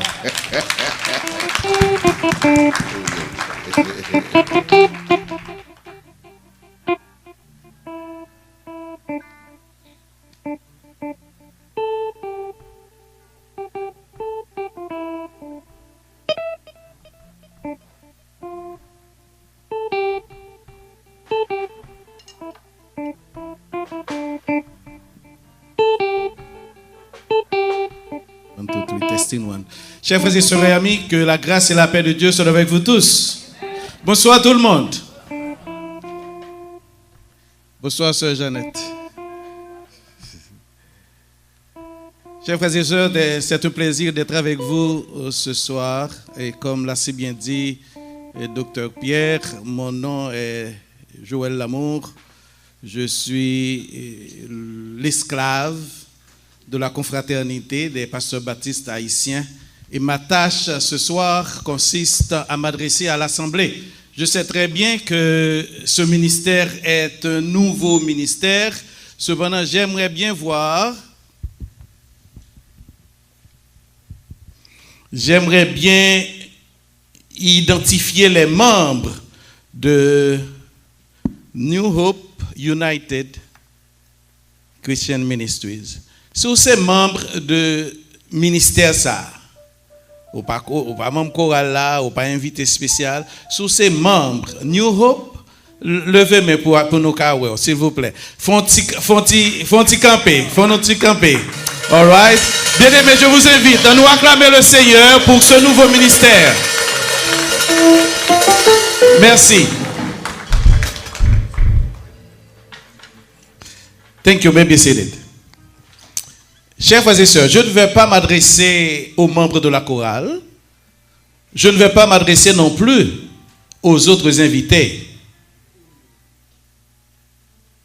Chers frères et sœurs et amis, que la grâce et la paix de Dieu soient avec vous tous. Bonsoir tout le monde. Bonsoir sœur Jeannette. Chers frères et sœurs, c'est un plaisir d'être avec vous ce soir. Et comme l'a si bien dit le docteur Pierre, mon nom est Joël Lamour. Je suis l'esclave de la confraternité des pasteurs baptistes haïtiens. Et ma tâche ce soir consiste à m'adresser à l'Assemblée. Je sais très bien que ce ministère est un nouveau ministère. Cependant, j'aimerais bien identifier les membres de New Hope United Christian Ministries. Sous ces membres de ministère ça, ou pas membre choral là, ou pas invité spécial, sous ces membres New Hope, levez-moi pour nous caouer, s'il vous plaît. Font-ils camper. All right. Bien aimé, je vous invite à nous acclamer le Seigneur pour ce nouveau ministère. Merci. Thank you, maybe seated. Chers frères et sœurs, je ne vais pas m'adresser aux membres de la chorale. Je ne vais pas m'adresser non plus aux autres invités.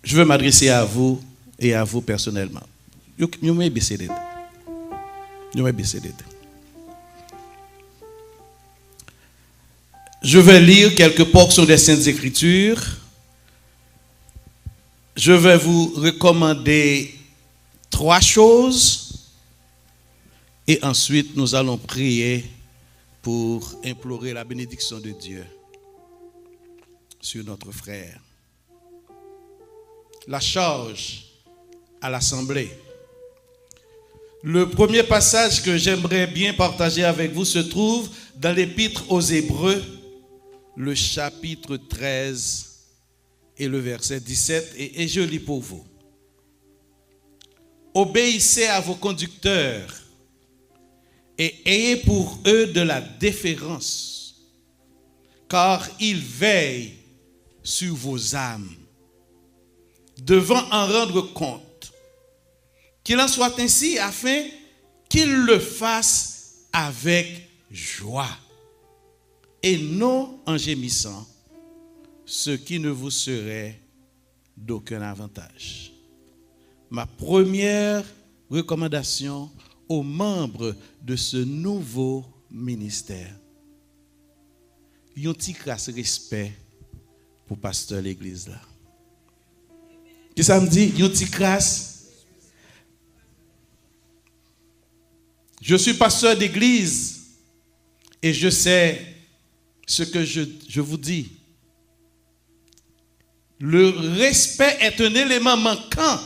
Je veux m'adresser à vous et à vous personnellement. You may be seated. You may be seated. Je vais lire quelques portions des Saintes Écritures. Je vais vous recommander 3 choses et ensuite nous allons prier pour implorer la bénédiction de Dieu. sur notre frère. La charge à l'Assemblée. Le premier passage que j'aimerais bien partager avec vous se trouve dans l'Épître aux Hébreux, le chapitre 13 et le verset 17, et je lis pour vous. Obéissez à vos conducteurs et ayez pour eux de la déférence, car ils veillent sur vos âmes, devant en rendre compte. Qu'il en soit ainsi afin qu'ils le fassent avec joie et non en gémissant, ce qui ne vous serait d'aucun avantage. Ma première recommandation aux membres de ce nouveau ministère, yon ti crasse respect pour pasteur l'église là. Qui ça me dit? Yon ti crasse. Je suis pasteur d'église et je sais ce que je vous dis. Le respect est un élément manquant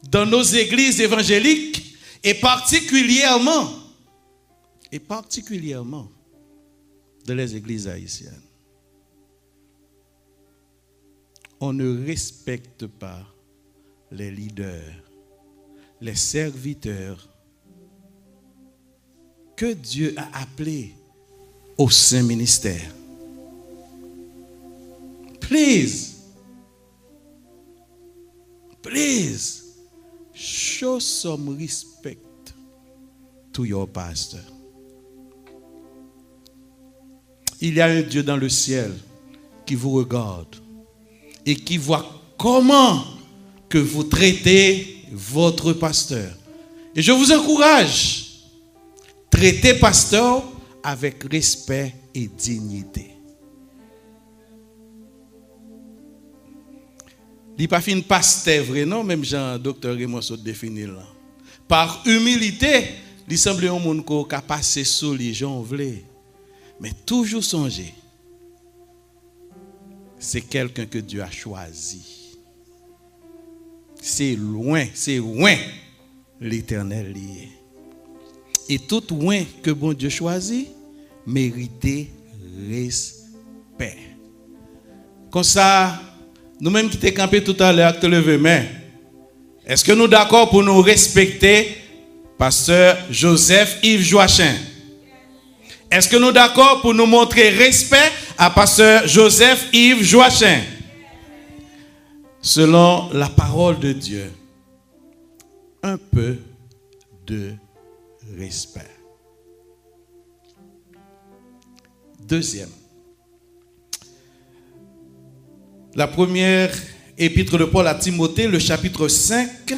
dans nos églises évangéliques et particulièrement dans les églises haïtiennes. On ne respecte pas les leaders, les serviteurs que Dieu a appelés au saint ministère. Please, show some respect to your pastor. Il y a un Dieu dans le ciel qui vous regarde et qui voit comment que vous traitez votre pasteur. Et je vous encourage, traitez pasteur avec respect et dignité. Il n'est pas fin pasteur vrai, non, même Jean-Docteur Raymond se définit là. Par humilité, il semble un monde qui a passé sous les gens voulaient. Mais toujours songer, c'est quelqu'un que Dieu a choisi. C'est loin l'Éternel lié. Et tout loin que bon Dieu choisit, méritez respect. Comme ça, nous-mêmes qui t'es campé tout à l'heure, te lever main. Est-ce que nous d'accord pour nous respecter pasteur Joseph Yves Joachim? Est-ce que nous d'accord pour nous montrer respect à pasteur Joseph Yves Joachim? Selon la parole de Dieu, un peu de respect. Deuxième, la première épître de Paul à Timothée, le chapitre 5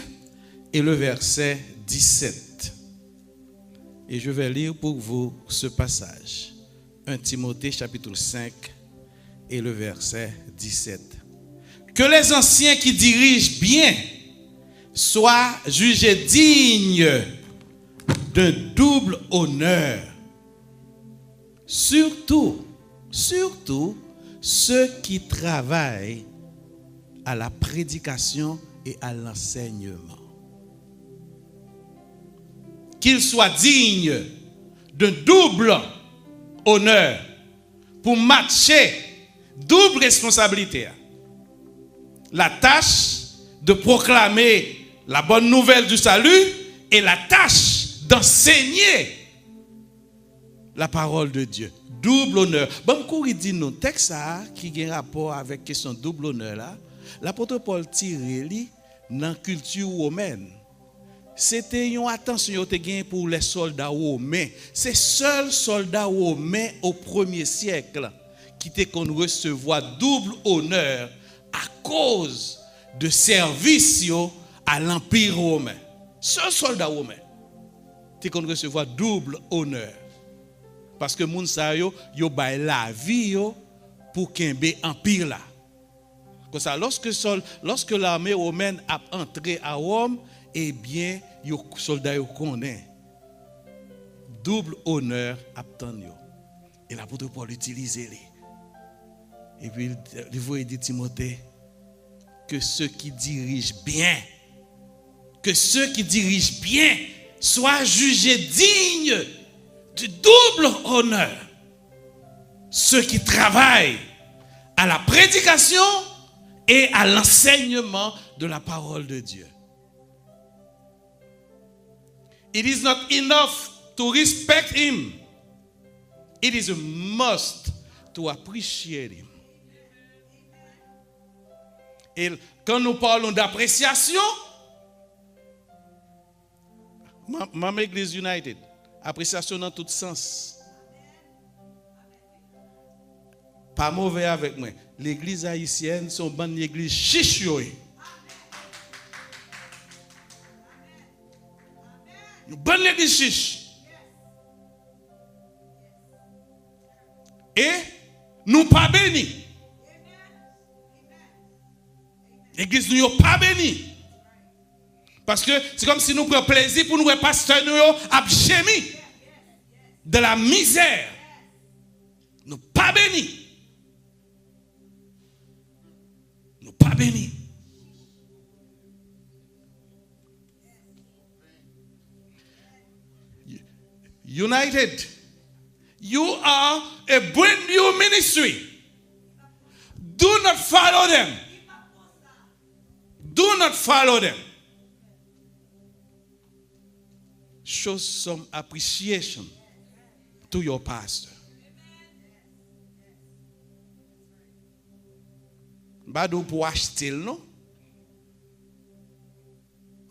et le verset 17. Et je vais lire pour vous ce passage. 1 Timothée chapitre 5 et le verset 17. Que les anciens qui dirigent bien soient jugés dignes d'un double honneur. Surtout ceux qui travaillent à la prédication et à l'enseignement. Qu'ils soient dignes d'un double honneur pour matcher double responsabilité. La tâche de proclamer la bonne nouvelle du salut et la tâche d'enseigner la parole de Dieu. Double honneur. Bon, quand il dit non, texte qui a un rapport avec question double honneur là, l'apôtre Paul tire dans la culture romaine. C'était une attention pour les soldats romains. C'est seuls soldats romains au 1er siècle qui étaient qu'on recevoir double honneur à cause de service à l'Empire romain. Seuls soldats romains étaient qu'on recevoir double honneur. Parce que moun sa yo bay la vie pour qu'embe empire là. Comme ça, lorsque l'armée romaine a entré à Rome, eh bien, les soldats connaissent. Double honneur attend yo. Et l'apôtre Paul utilise les. Et puis, il vous dit Timothée, que ceux qui dirigent bien, soient jugés dignes du double honneur. Ceux qui travaillent à la prédication et à l'enseignement de la parole de Dieu. It is not enough to respect him. It is a must to appreciate him. Et quand nous parlons d'appréciation, Maman Église United, appréciation dans tout sens. Pas mauvais avec moi. L'église haïtienne, c'est une bonne église chiche. Une bonne église chiche. Et nous pas bénis. L'église nous pas bénis. Parce que c'est comme si nous prenons plaisir pour nous, pasteurs, nous avons gémi de la misère. Nous pas bénis. Nous pas bénis. United, you are a brand new ministry. Do not follow them. Do not follow them. Show some appreciation to your pastor. Pas pour acheter, non?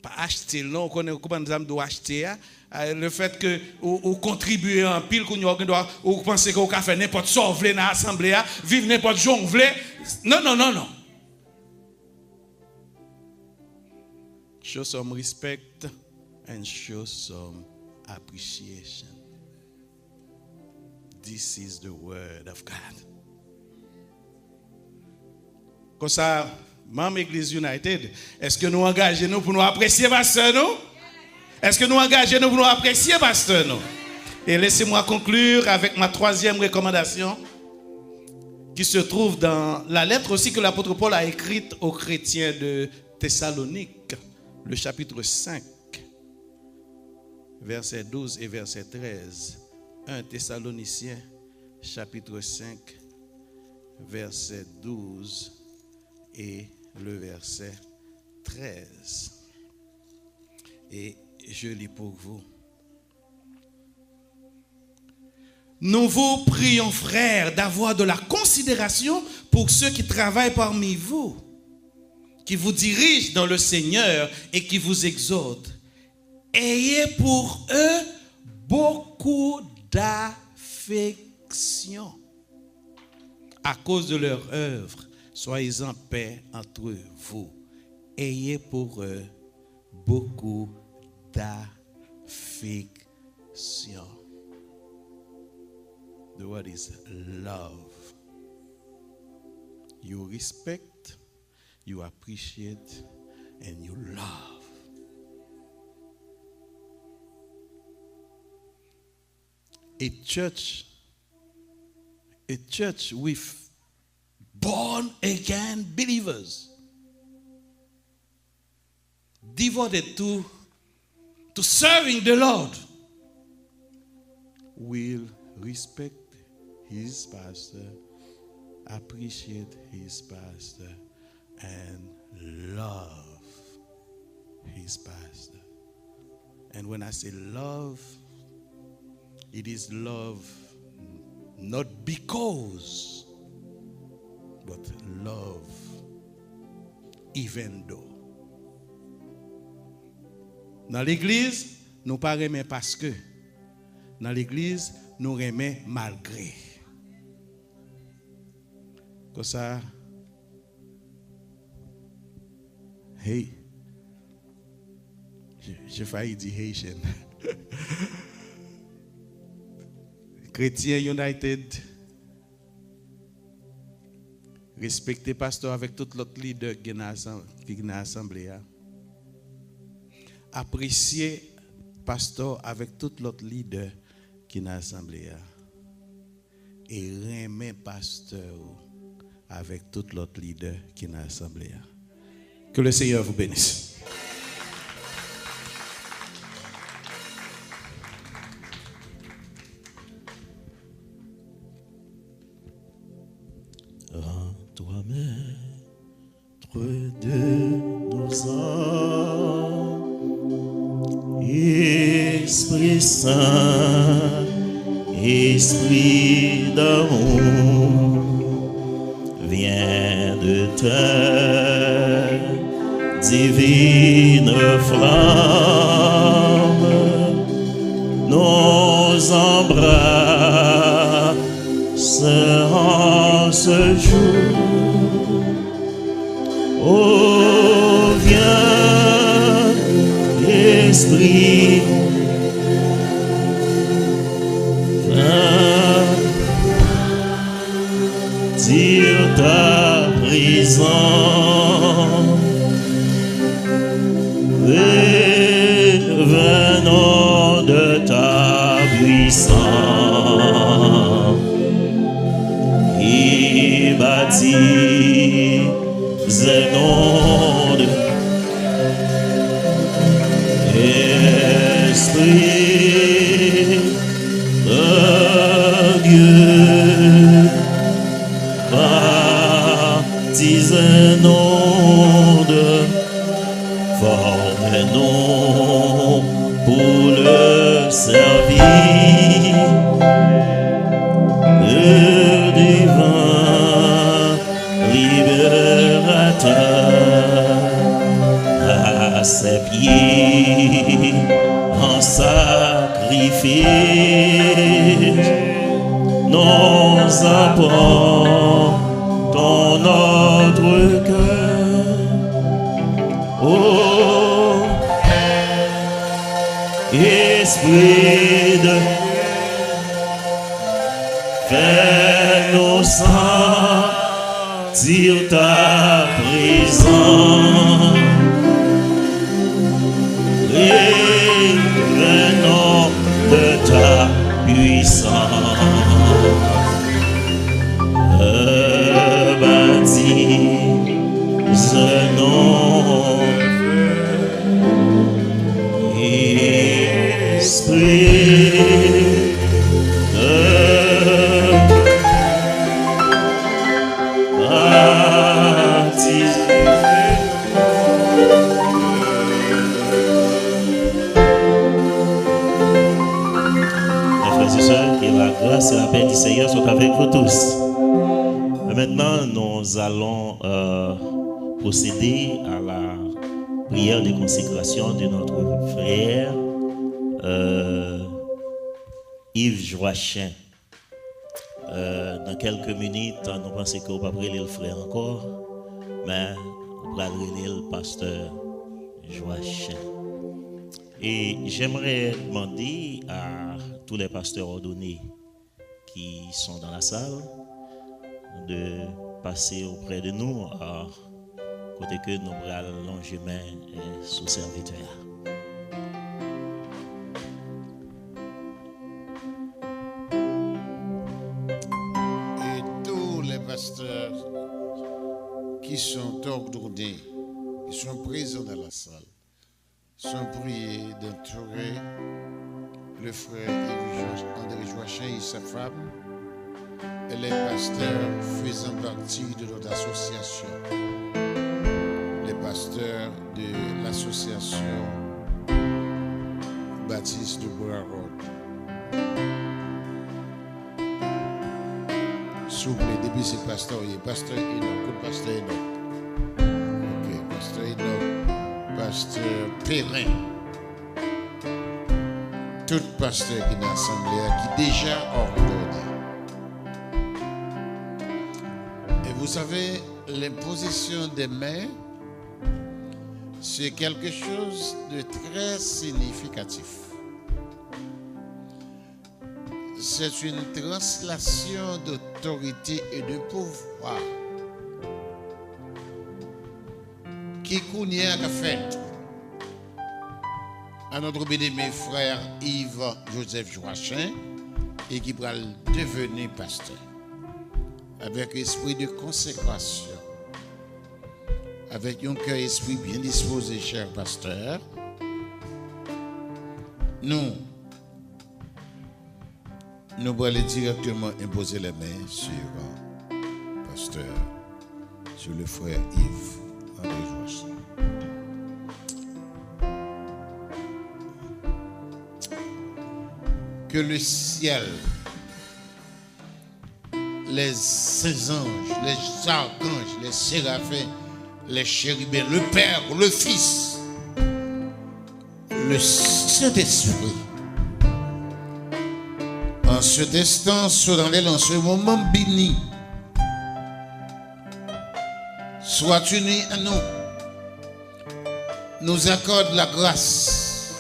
Pas acheter, non? On connaît comment nous avons acheter. Le fait que vous contribuez en pile, vous pensez que vous pouvez faire n'importe quoi, vous voulez dans l'assemblée, vivre n'importe quoi, vous voulez. Non, non, non, non. Show some respect and show some appreciation. This is the word of God. Comme ça, Maman Église United, est-ce que nous engageons pour nous apprécier pasteur nous? Est-ce que nous engageons pour nous apprécier pasteur nous? Et laissez-moi conclure avec ma troisième recommandation qui se trouve dans la lettre aussi que l'apôtre Paul a écrite aux chrétiens de Thessalonique, le chapitre 5, verset 12 et verset 13. 1 Thessaloniciens, chapitre 5, verset 12 et le verset 13. Et je lis pour vous. Nous vous prions, frères, d'avoir de la considération pour ceux qui travaillent parmi vous, qui vous dirigent dans le Seigneur et qui vous exhortent. Ayez pour eux beaucoup d'affection. À cause de leur œuvre, soyez en paix entre vous. Ayez pour eux beaucoup d'affection. The word is love. You respect, you appreciate, and you love. A church with born again believers devoted to serving the Lord will respect his pastor, appreciate his pastor, and love his pastor. And when I say love, it is love not because, but love even though. Dans l'église, nous ne pas aimer parce que. Dans l'église, nous aimons malgré. Comme ça, hey, j'ai failli dire Haitian. Chrétien United, respectez pasteur avec tout l'autre leader qui est dans l'assemblée. Appréciez pasteur avec tout l'autre leader qui est dans l'assemblée. Et remet pasteur avec tout l'autre leader qui est dans l'Assemblée. Que le Seigneur vous bénisse. Toi, maître de nos âmes, Esprit Saint, Esprit d'amour, viens de ta divine flamme, nos embrasses en ce jour. Oh, viens, Esprit, viens, dire ta présence, venons de ta puissance, et bâtis un nom de Esprit de Dieu, baptise un nom de forme un nom pour le servir, le divin libérateur, à ses pieds en sacrifice, nous apportons notre cœur. Oh, Esprit de fais-nous sentir ta présence, et venons de ta puissance, baptise nos Esprit de baptise. Mes frères et sœurs, que la grâce et la paix du Seigneur soient avec vous tous. Et maintenant, nous allons procéder à la prière de consécration de notre frère Yves Joachim. Dans quelques minutes, nous pensons qu'on va prier le frère encore, mais on va prier le pasteur Joachim. Et j'aimerais demander à tous les pasteurs ordonnés qui sont dans la salle de passer auprès de nous, côté que nous allons longer main sous serviteur. Et tous les pasteurs qui sont ordonnés, qui sont présents dans la salle, sont priés d'entourer le frère André Joachim et sa femme, et les pasteurs faisant partie de notre association, les pasteurs de l'association Baptiste de Bois-Rode. S'il vous plaît, depuis ce pasteur, il y a pasteur Enoch, pasteur Enoch. Ok, pasteur Enoch, pasteur Perrin. Tout pasteur qui est dans l'assemblée, qui est déjà ordonné. Et vous savez, l'imposition des mains, c'est quelque chose de très significatif. C'est une translation d'autorité et de pouvoir qui connaît à fait à notre bien-aimé frère Yves Joseph Joachim et qui va devenir pasteur. avec esprit de consécration, avec un cœur et esprit bien disposé, cher pasteur, nous allons aller directement imposer les mains sur pasteur, sur le frère Yves André Joachim. Que le ciel, les saints anges, les archanges, les séraphins, les chérubins, le Père, le Fils, le Saint-Esprit, en cet instant solennel, en ce moment béni, soient unis à nous accorde la grâce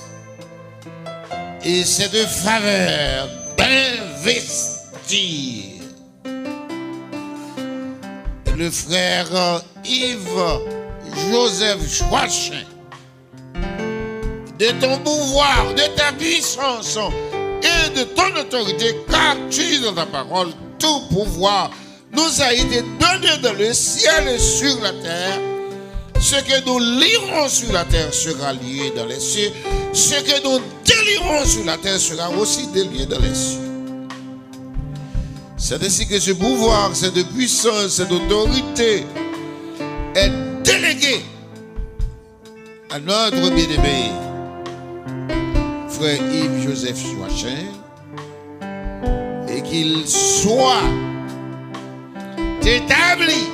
et cette faveur d'investir le frère Yves Joseph Joachim de ton pouvoir, de ta puissance et de ton autorité, car tu dis dans ta parole, tout pouvoir nous a été donné dans le ciel et sur la terre. Ce que nous lirons sur la terre sera lié dans les cieux. Ce que nous délirons sur la terre sera aussi délié dans les cieux. C'est ainsi que ce pouvoir, cette puissance, cette autorité est déléguée à notre bien-aimé frère Yves Joseph Joachim, et qu'il soit établi,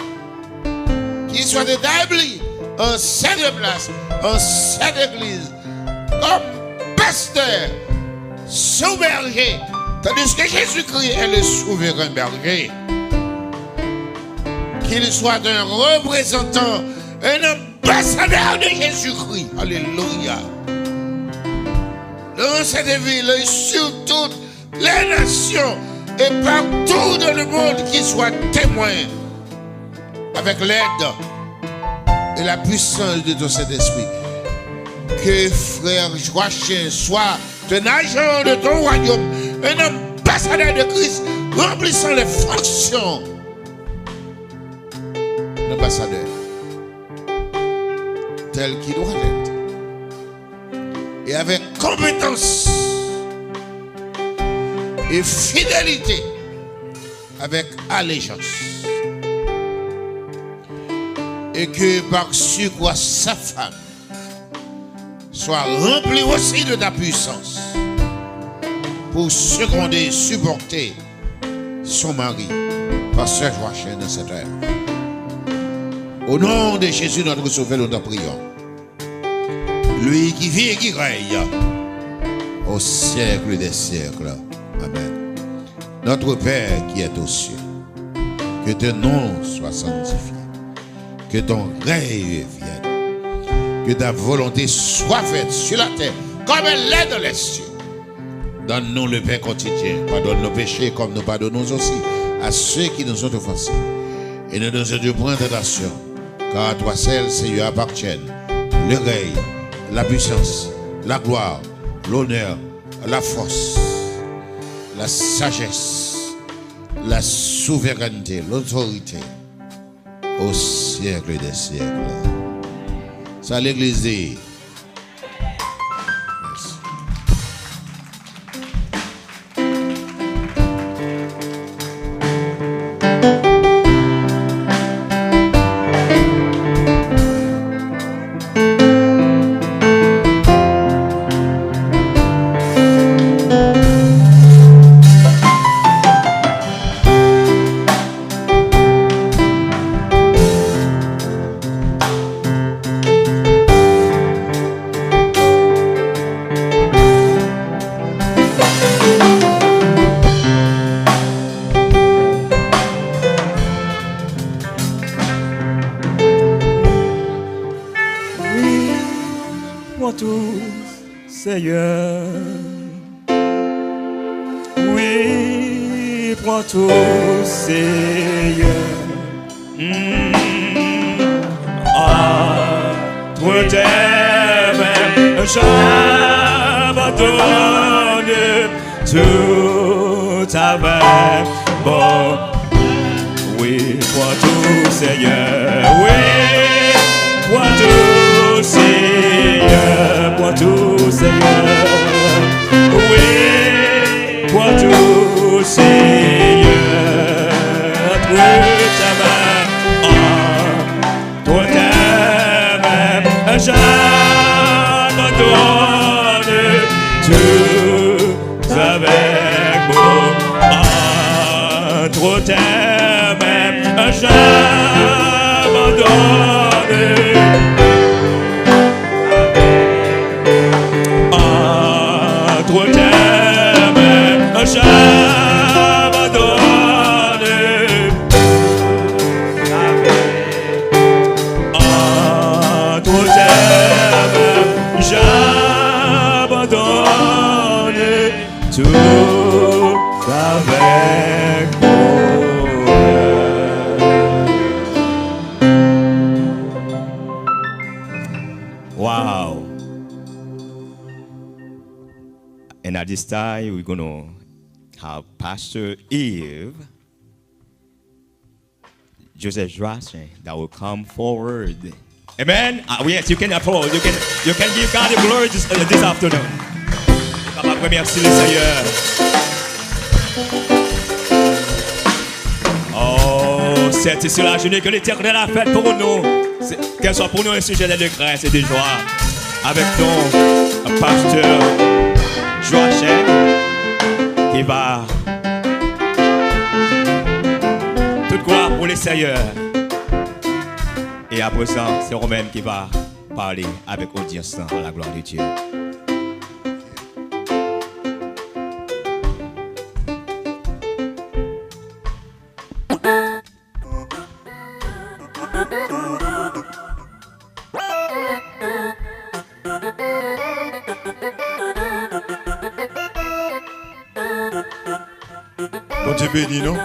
en cette place, en cette église, comme pasteur, sous-berger, tandis que Jésus-Christ est le souverain berger. Qu'il soit un représentant, un ambassadeur de Jésus-Christ. Alléluia. Dans cette ville et sur toutes les nations et partout dans le monde, qu'il soit témoin avec l'aide et la puissance de ton Saint-Esprit. Que frère Joachim soit un agent de ton royaume, un ambassadeur de Christ, remplissant les fonctions d'ambassadeur tel qu'il doit l'être, et avec compétence et fidélité, avec allégeance. Et que par surcroît sa femme soit remplie aussi de ta puissance pour seconder, supporter son mari, pasteur Joachim, dans cette heure. Au nom de Jésus, notre Sauveur, nous t'en prions. Lui qui vit et qui règne au siècle des siècles. Amen. Notre Père qui est aux cieux, que ton nom soit sanctifié. Que ton règne vienne. Que ta volonté soit faite sur la terre comme elle est dans les cieux. Donne-nous le pain quotidien. Pardonne nos péchés comme nous pardonnons aussi à ceux qui nous ont offensés. Et ne nous aide point en tentation, car à toi seul, Seigneur, appartiennent le règne, la puissance, la gloire, l'honneur, la force, la sagesse, la souveraineté, l'autorité, au siècle des siècles. Ça l'Église dit. Merci. Seigneur, oui, prends tout, Seigneur. Entre tes mains, j'abandonne tout avec bon. Seigneur. Oui, pour tout, Seigneur. Pour tout, Seigneur. Oui, pour tout, Seigneur. Entre ta main, entre ta main, j'abandonne tout avec moi. Entre ta main, j'abandonne. Entre ta main, j'abandonne. Entre ta main, j'abandonne tout avec Wow. And at this time, we're going to have Pastor Eve, Joseph Joachim, that will come forward. Amen. Yes, you can applaud. You can give God the glory this afternoon. Papa, merci le Seigneur. Oh, c'est sur la journée que l'Éternel a faite pour nous. Qu'elle soit pour nous un sujet de grâce et de joie. Avec nous, un pasteur Joachim qui va toute gloire pour les Seigneur. Et à présent, c'est Romain qui va parler avec audience à la gloire de Dieu. Bon Dieu béni, non?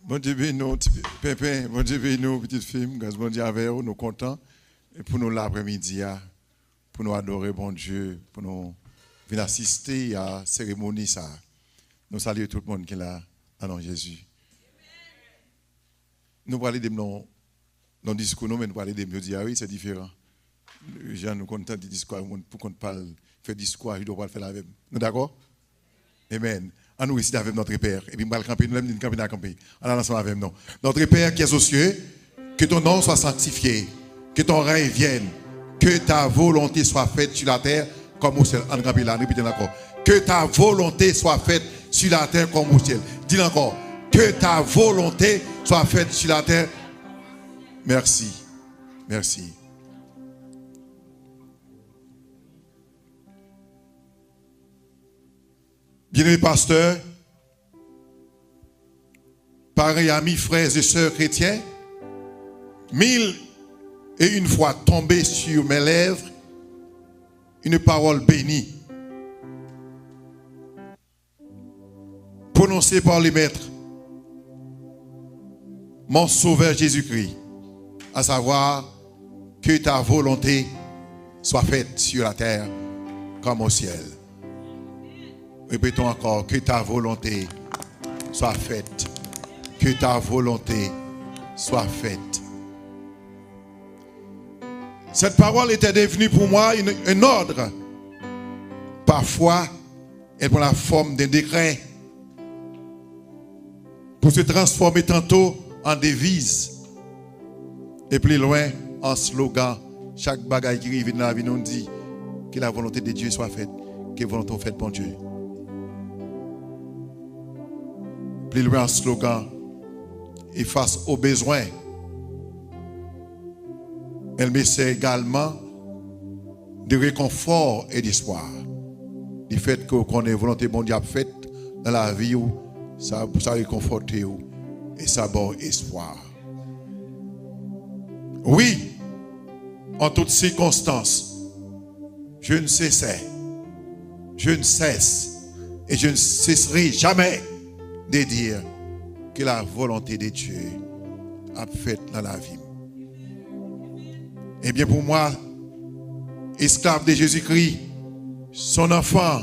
Bon Dieu béni, nous, Pépin, bon Dieu béni, nous, petite fille, grâce bon Dieu avec vous, nous contents. Et pour nous l'après-midi, pour nous adorer bon Dieu, pour nous venir assister à la cérémonie, ça. Nous saluons tout le monde qui est là, dans le nom de Jésus. Nous parlons de nos discours, mais nous parlons de nos diaries, c'est différent. Les gens nous contents du discours, pour qu'on parle, faire discours, je dois pas le faire avec nous. Nous d'accord? Amen. On nous ici avec notre Père. Et puis, nous allons camper, nous allons camper dans la camper. On allons ensemble avec nous. Notre Père qui est aux cieux, que ton nom soit sanctifié, que ton règne vienne, que ta volonté soit faite sur la terre comme au ciel. On camper là, répétez encore. Que ta volonté soit faite sur la terre comme au ciel. Dis encore. Que ta volonté soit faite sur la terre. Merci. Merci. Bien-aimés pasteurs, pareils amis, frères et sœurs chrétiens, 1001 fois tombé sur mes lèvres une parole bénie, prononcée par les maîtres, mon sauveur Jésus-Christ, à savoir que ta volonté soit faite sur la terre comme au ciel. Répétons encore, que ta volonté soit faite. Que ta volonté soit faite. Cette parole était devenue pour moi un ordre. Parfois, elle prend la forme d'un décret pour se transformer tantôt en devise et plus loin en slogan. Chaque bagaille qui arrive dans la vie nous dit que la volonté de Dieu soit faite, que la volonté soit faite pour Dieu. Plus loin en slogan, et face aux besoins, elle me sert également de réconfort et d'espoir. Du fait qu'on ait volonté bon Dieu faite dans la vie, ça réconforte et ça bon espoir. Oui, en toutes circonstances, je ne cesse et je ne cesserai jamais de dire que la volonté de Dieu a fait dans la vie. Eh bien pour moi, esclave de Jésus-Christ, son enfant,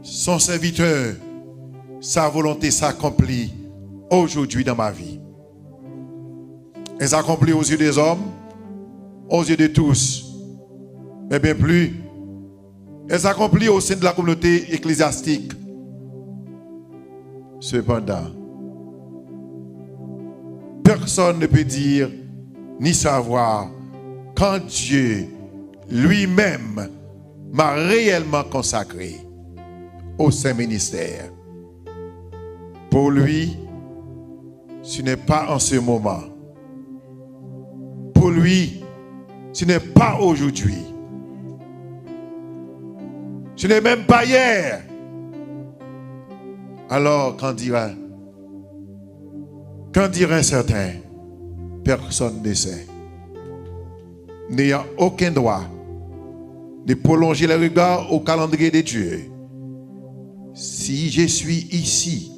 son serviteur, sa volonté s'accomplit aujourd'hui dans ma vie. Elle s'accomplit aux yeux des hommes, aux yeux de tous, mais bien plus, elle s'accomplit au sein de la communauté ecclésiastique. Cependant, personne ne peut dire ni savoir quand Dieu lui-même m'a réellement consacré au Saint Ministère. Pour lui, ce n'est pas en ce moment. Pour lui, ce n'est pas aujourd'hui. Ce n'est même pas hier. Alors, qu'en dira certains? Personne ne sait. N'ayant aucun droit de prolonger le regard au calendrier de Dieu. Si je suis ici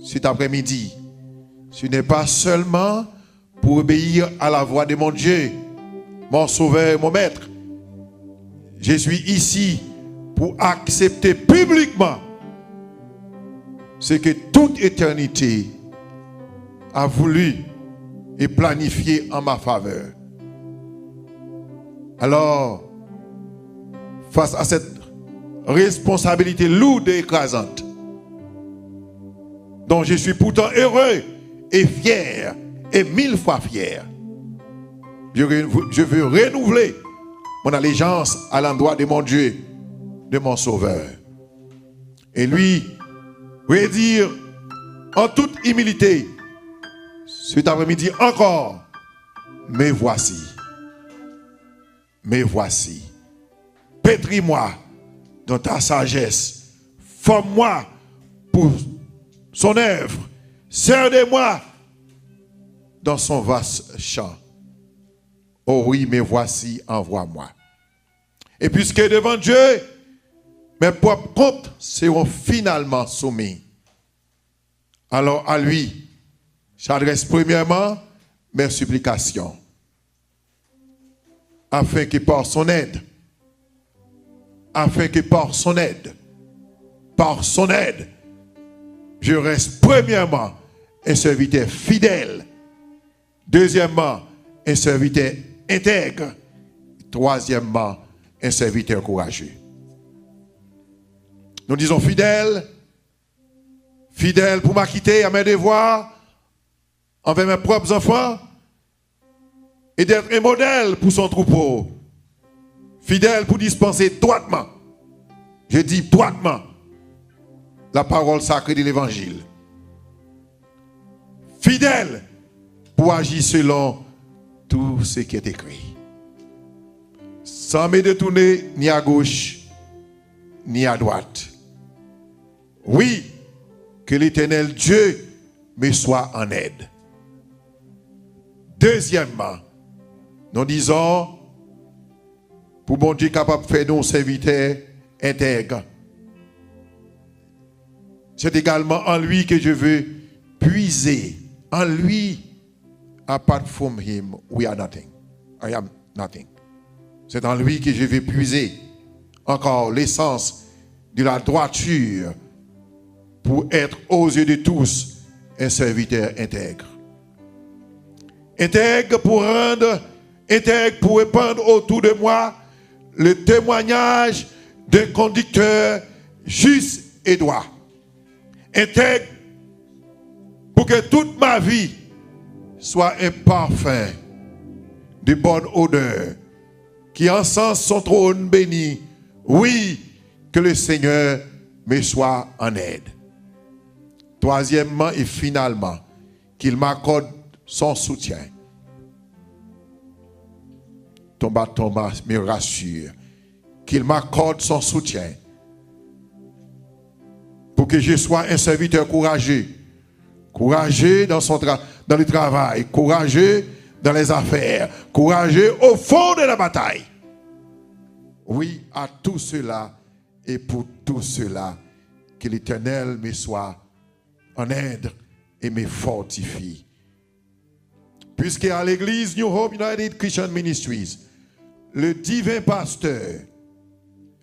cet après-midi, ce n'est pas seulement pour obéir à la voix de mon Dieu, mon Sauveur, mon Maître. Je suis ici pour accepter publiquement ce que toute éternité a voulu et planifié en ma faveur. Alors, face à cette responsabilité lourde et écrasante, dont je suis pourtant heureux et fier, et 1000 fois fier, je veux renouveler mon allégeance à l'endroit de mon Dieu, de mon Sauveur. Et lui, redire en toute humilité, cet après-midi encore, me voici. Me voici. Pétris-moi dans ta sagesse. Forme-moi pour son œuvre. Sers-moi dans son vaste champ. Oh oui, me voici, envoie-moi. Et puisque devant Dieu, mes propres comptes seront finalement soumis, alors à lui, j'adresse premièrement mes supplications, afin que par son aide, je reste premièrement un serviteur fidèle, deuxièmement un serviteur intègre, troisièmement un serviteur courageux. Nous disons fidèle pour m'acquitter à mes devoirs envers mes propres enfants et d'être un modèle pour son troupeau. Fidèle pour dispenser droitement, je dis droitement, la parole sacrée de l'évangile. Fidèle pour agir selon tout ce qui est écrit. Sans me détourner ni à gauche ni à droite. Oui, que l'Éternel Dieu me soit en aide. Deuxièmement, nous disons, pour mon Dieu capable de faire nos serviteurs intègres, c'est également en lui que je veux puiser. En lui, apart from him, we are nothing. I am nothing. C'est en lui que je veux puiser encore l'essence de la droiture pour être aux yeux de tous un serviteur intègre. Intègre pour répandre autour de moi le témoignage d'un conducteur juste et droit. Intègre pour que toute ma vie soit un parfum de bonne odeur qui encense son trône béni. Oui, que le Seigneur me soit en aide. Troisièmement et finalement, qu'il m'accorde son soutien. Thomas me rassure. Qu'il m'accorde son soutien. Pour que je sois un serviteur courageux. Courageux dans le travail. Courageux dans les affaires. Courageux au fond de la bataille. Oui, à tout cela et pour tout cela, que l'Éternel me soit en aide et me fortifie. Puisque à l'église New Hope United Christian Ministries, le divin pasteur,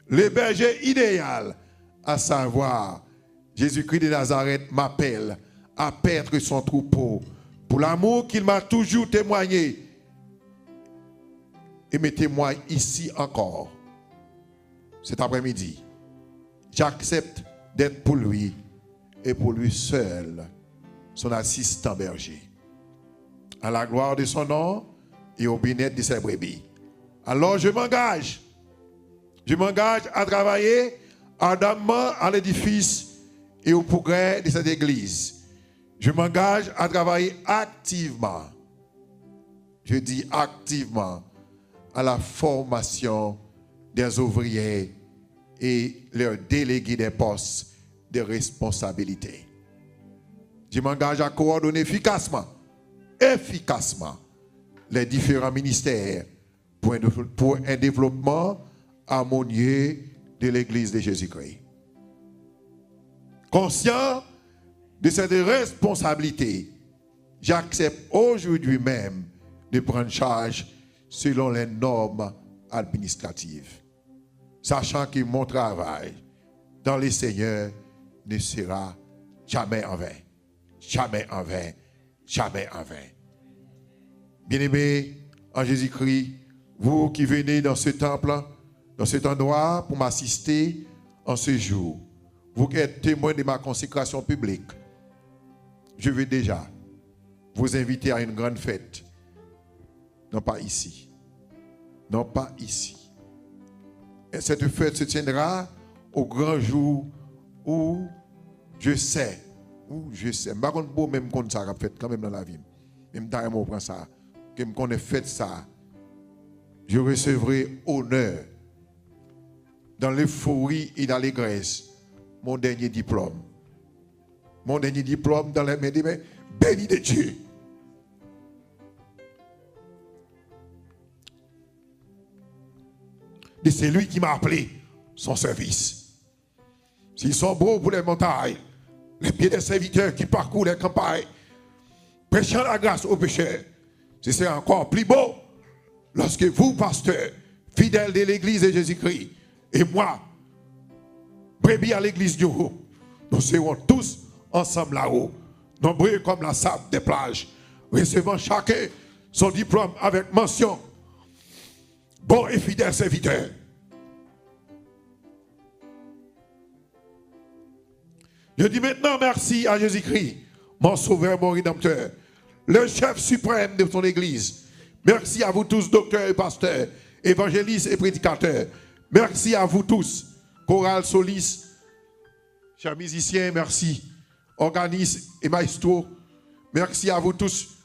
le berger idéal, à savoir Jésus-Christ de Nazareth, m'appelle à paître son troupeau, pour l'amour qu'il m'a toujours témoigné. Et mettez-moi ici encore, cet après-midi. J'accepte d'être pour lui et pour lui seul, son assistant berger. À la gloire de son nom et au bien-être de ses brebis. Alors je m'engage à travailler ardemment à l'édifice et au progrès de cette église. Je m'engage à travailler activement, je dis activement, à la formation des ouvriers et leurs délégués des postes de responsabilité. Je m'engage à coordonner efficacement les différents ministères pour un développement harmonieux de l'Église de Jésus-Christ. Conscient de cette responsabilité, j'accepte aujourd'hui même de prendre charge selon les normes administratives, sachant que mon travail dans le Seigneur ne sera jamais en vain. Jamais en vain. Jamais en vain. Bien-aimés en Jésus-Christ, vous qui venez dans ce temple, dans cet endroit pour m'assister en ce jour, vous qui êtes témoins de ma consécration publique, je veux déjà vous inviter à une grande fête. Non pas ici. Non pas ici. Et cette fête se tiendra au grand jour où je sais, par contre, même quand ça a fait quand même dans la vie, même temps on prend ça, que quand on a fait ça, je recevrai honneur dans l'euphorie et dans l'allégresse mon dernier diplôme. Mon dernier diplôme dans les mains des mains bénis de Dieu. Et c'est lui qui m'a appelé son service. S'ils sont beaux pour les montagnes, les pieds des serviteurs qui parcourent les campagnes, prêchant la grâce aux pécheurs, ce serait encore plus beau lorsque vous, pasteurs, fidèles de l'église de Jésus-Christ, et moi, brebis à l'église du haut, nous serons tous ensemble là-haut, nombreux comme la sable des plages, recevant chacun son diplôme avec mention. Bon et fidèle serviteur. Je dis maintenant merci à Jésus-Christ, mon sauveur, mon rédempteur, le chef suprême de son église. Merci à vous tous, docteurs et pasteurs, évangélistes et prédicateurs. Merci à vous tous, chorale, solistes, chers musiciens, merci. Organistes et maestros, merci à vous tous,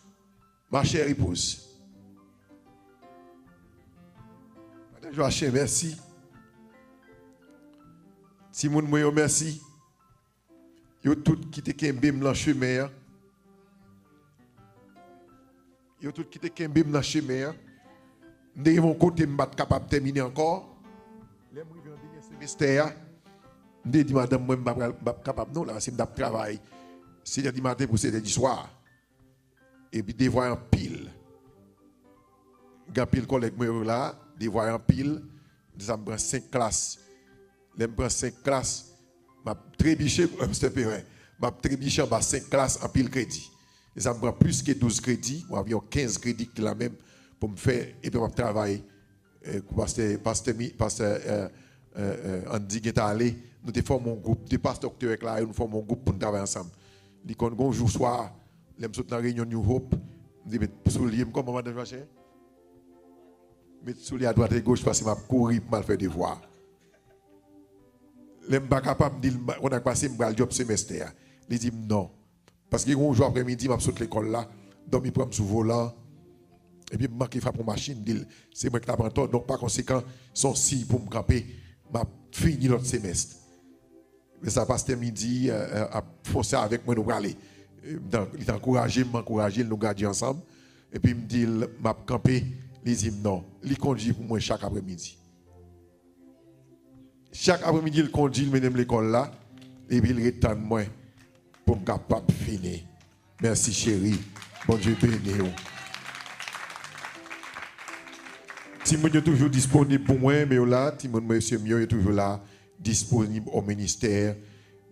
ma chère épouse. Madame Joachim, merci. Simone Moyo, merci. Yo tout qui te kembim dans chemin. Yo tout qui te kembim dans chemin. De mon côté m'bat capable terminer encore. Les moi dans dernier semestre. Me dit madame moi m'pas capable non là, c'est m'dap travail. C'est du matin pour 7h du soir. Et puis devoir en pile. Gars pile collègue moi là, devoir en pile, ça me prend 5 classes. Les me prend 5 classes. Je trébiché pour m'a trébiché en bas 5 classes en pile crédit. Et ça me prend plus que 12 crédits, ou environ 15 crédits qui la même pour me faire et puis je travaille pasteur Andy qui est allé, nous te formons un groupe de pasteurs avec là et nous formons un groupe pour travailler ensemble. Dit qu'on un jour soir, les me dans réunion New Hope, dit mais soulier comment madame Joachim? Mettre soulier à droite et gauche parce que m'a courir pour mal faire devoir. Je ne suis pas capable de dire qu'on a passé un job semestre. Il dit non. Parce que un jour après-midi, je suis l'école là, donc je prends sous volant. Et puis, je fais pour machine. C'est moi qui t'apprends tout. Donc, par conséquent, son si pour me camper, je fini l'autre semestre. Mais ça passe midi, à foncer avec moi, nous aller. Il t'encourage, m'encourage, nous garder ensemble. Et puis, il me dit, je camper. Il dit non. Il conduit pour moi chaque après-midi. Chaque après-midi, il conduit, il mène l'école là, et puis il retend moi pour me capable de finir. Merci chérie. Bon Dieu béni. Timon est toujours disponible pour moi, mais là, Timon, monsieur Mio est toujours là, disponible au ministère.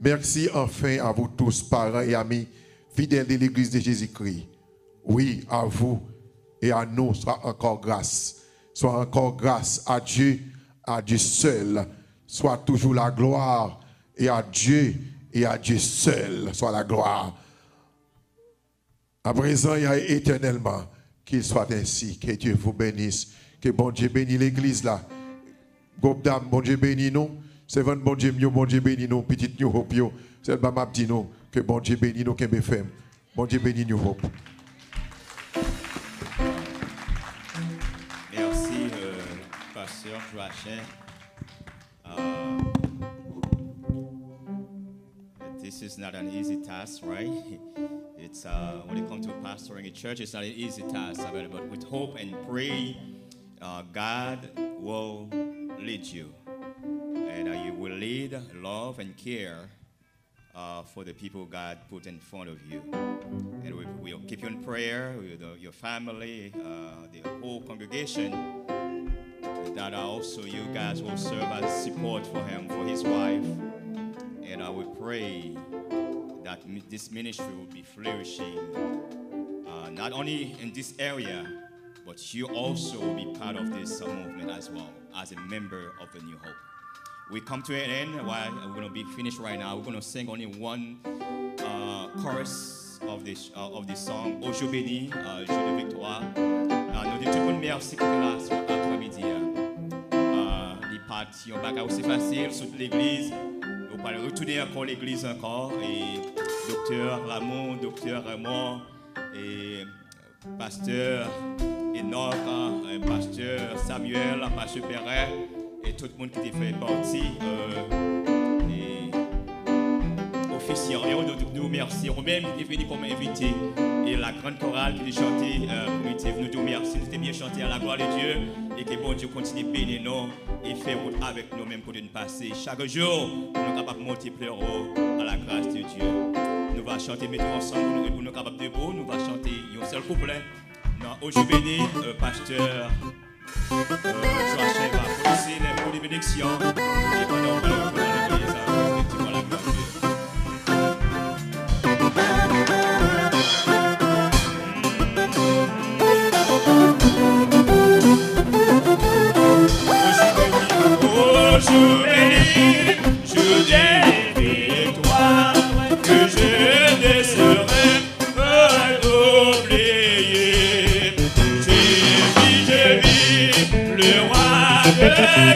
Merci enfin à vous tous, parents et amis, fidèles de l'église de Jésus-Christ. Oui, à vous et à nous, soit encore grâce. Soit encore grâce à Dieu seul. Soit toujours la gloire et à Dieu seul, soit la gloire. À présent et éternellement, qu'il soit ainsi, que Dieu vous bénisse, que bon Dieu bénisse l'église là. Gobdam, bon Dieu bénisse nous. C'est bon Dieu mieux, bon Dieu bénisse nous, petite New Hope yo. C'est le m'a dit nous, que bon Dieu bénisse nous, que BFM. Bon Dieu bénisse New Hope. Merci, Pasteur Joachim. This is not an easy task, right? It's when it comes to pastoring a church, it's not an easy task. But with hope and pray, God will lead you, and you will lead love and care for the people God put in front of you. And we'll keep you in prayer with your family, the whole congregation. That also you guys will serve as support for him, for his wife. And I will pray that this ministry will be flourishing, not only in this area, but you also will be part of this movement as well, as a member of the New Hope. We come to an end. While we're going to be finished right now, we're going to sing only one chorus of this song, Ojo Béni, Jour de Victoire. Nous disons tout le monde merci pour la après-midi. Les parties, on va aussi facile sur l'église. On va retourner encore l'église encore. Et docteur Lamont, docteur Raymond, et pasteur Enoch, pasteur Samuel, pasteur Perret, et tout le monde qui fait partie. Officier, et on nous remercie. Nous-mêmes qui est venu comme invité. Et la grande chorale qui est chantée, nous nous remercions. Nous bien chanté à la gloire de Dieu. Et que bon Dieu continue de bénir nous et faire route avec nous-mêmes pour nous passer. Chaque jour, nous sommes capables de monter plus haut à la grâce de Dieu. Nous allons chanter maintenant ensemble pour nous capables de beau. Nous allons chanter un seul couplet. Aujourd'hui béni, pasteur Joachim va prononcer les mots de bénédiction. Et pendant que nous allons l'église, effectivement la gloire de Dieu. Jour béni, jour de victoire, que je ne saurais pas oublier. J'ai vu le roi de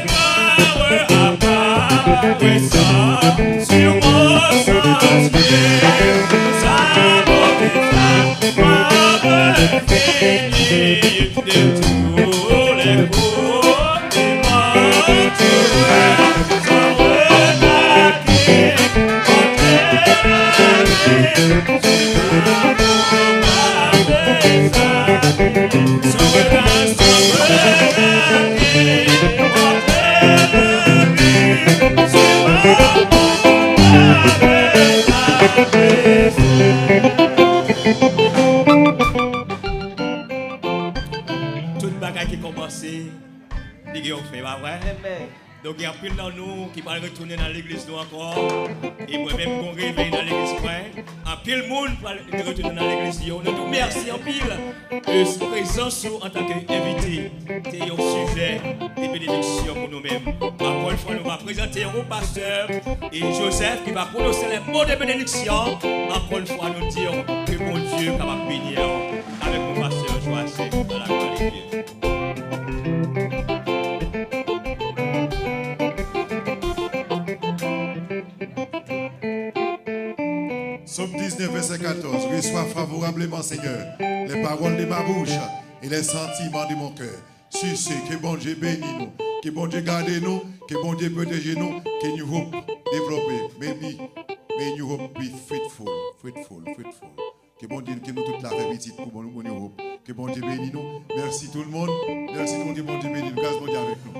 gloire apparaissant sur mon sentier. Sa beauté m'a fini de tous les coups du monde. Toute bagaille qui commence, les gars ont fait, pas vrai? Donc il y a plus dans nous qui parlent retourner dans l'église nous encore. Et moi-même qu'on réveille dans l'église frère. En pile monde parle retourner dans l'église. Nous nous merci en pile de présence en tant qu'invité. C'est un sujet de bénédiction pour nous-mêmes. Encore une fois, nous allons présenter au pasteur et Joseph qui va prononcer les mots de bénédiction. Encore une fois, nous dire que mon Dieu est capable de bénir avec mon pasteur Joachim dans la gloire de Dieu. Somme 19, verset 14. Reçois favorablement, Seigneur, les paroles de ma bouche et les sentiments de mon cœur. Sur ce, que bon Dieu bénisse nous, que bon Dieu garde nous, que bon Dieu protège nous, que New Hope développe. May New Hope be fruitful. Que bon Dieu, que nous toute la vie petite pour New Hope. Que bon Dieu bénisse nous. Merci tout le monde. Merci tout le monde, que bon Dieu bénisse nous. Grâce bon Dieu avec nous.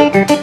Thank you.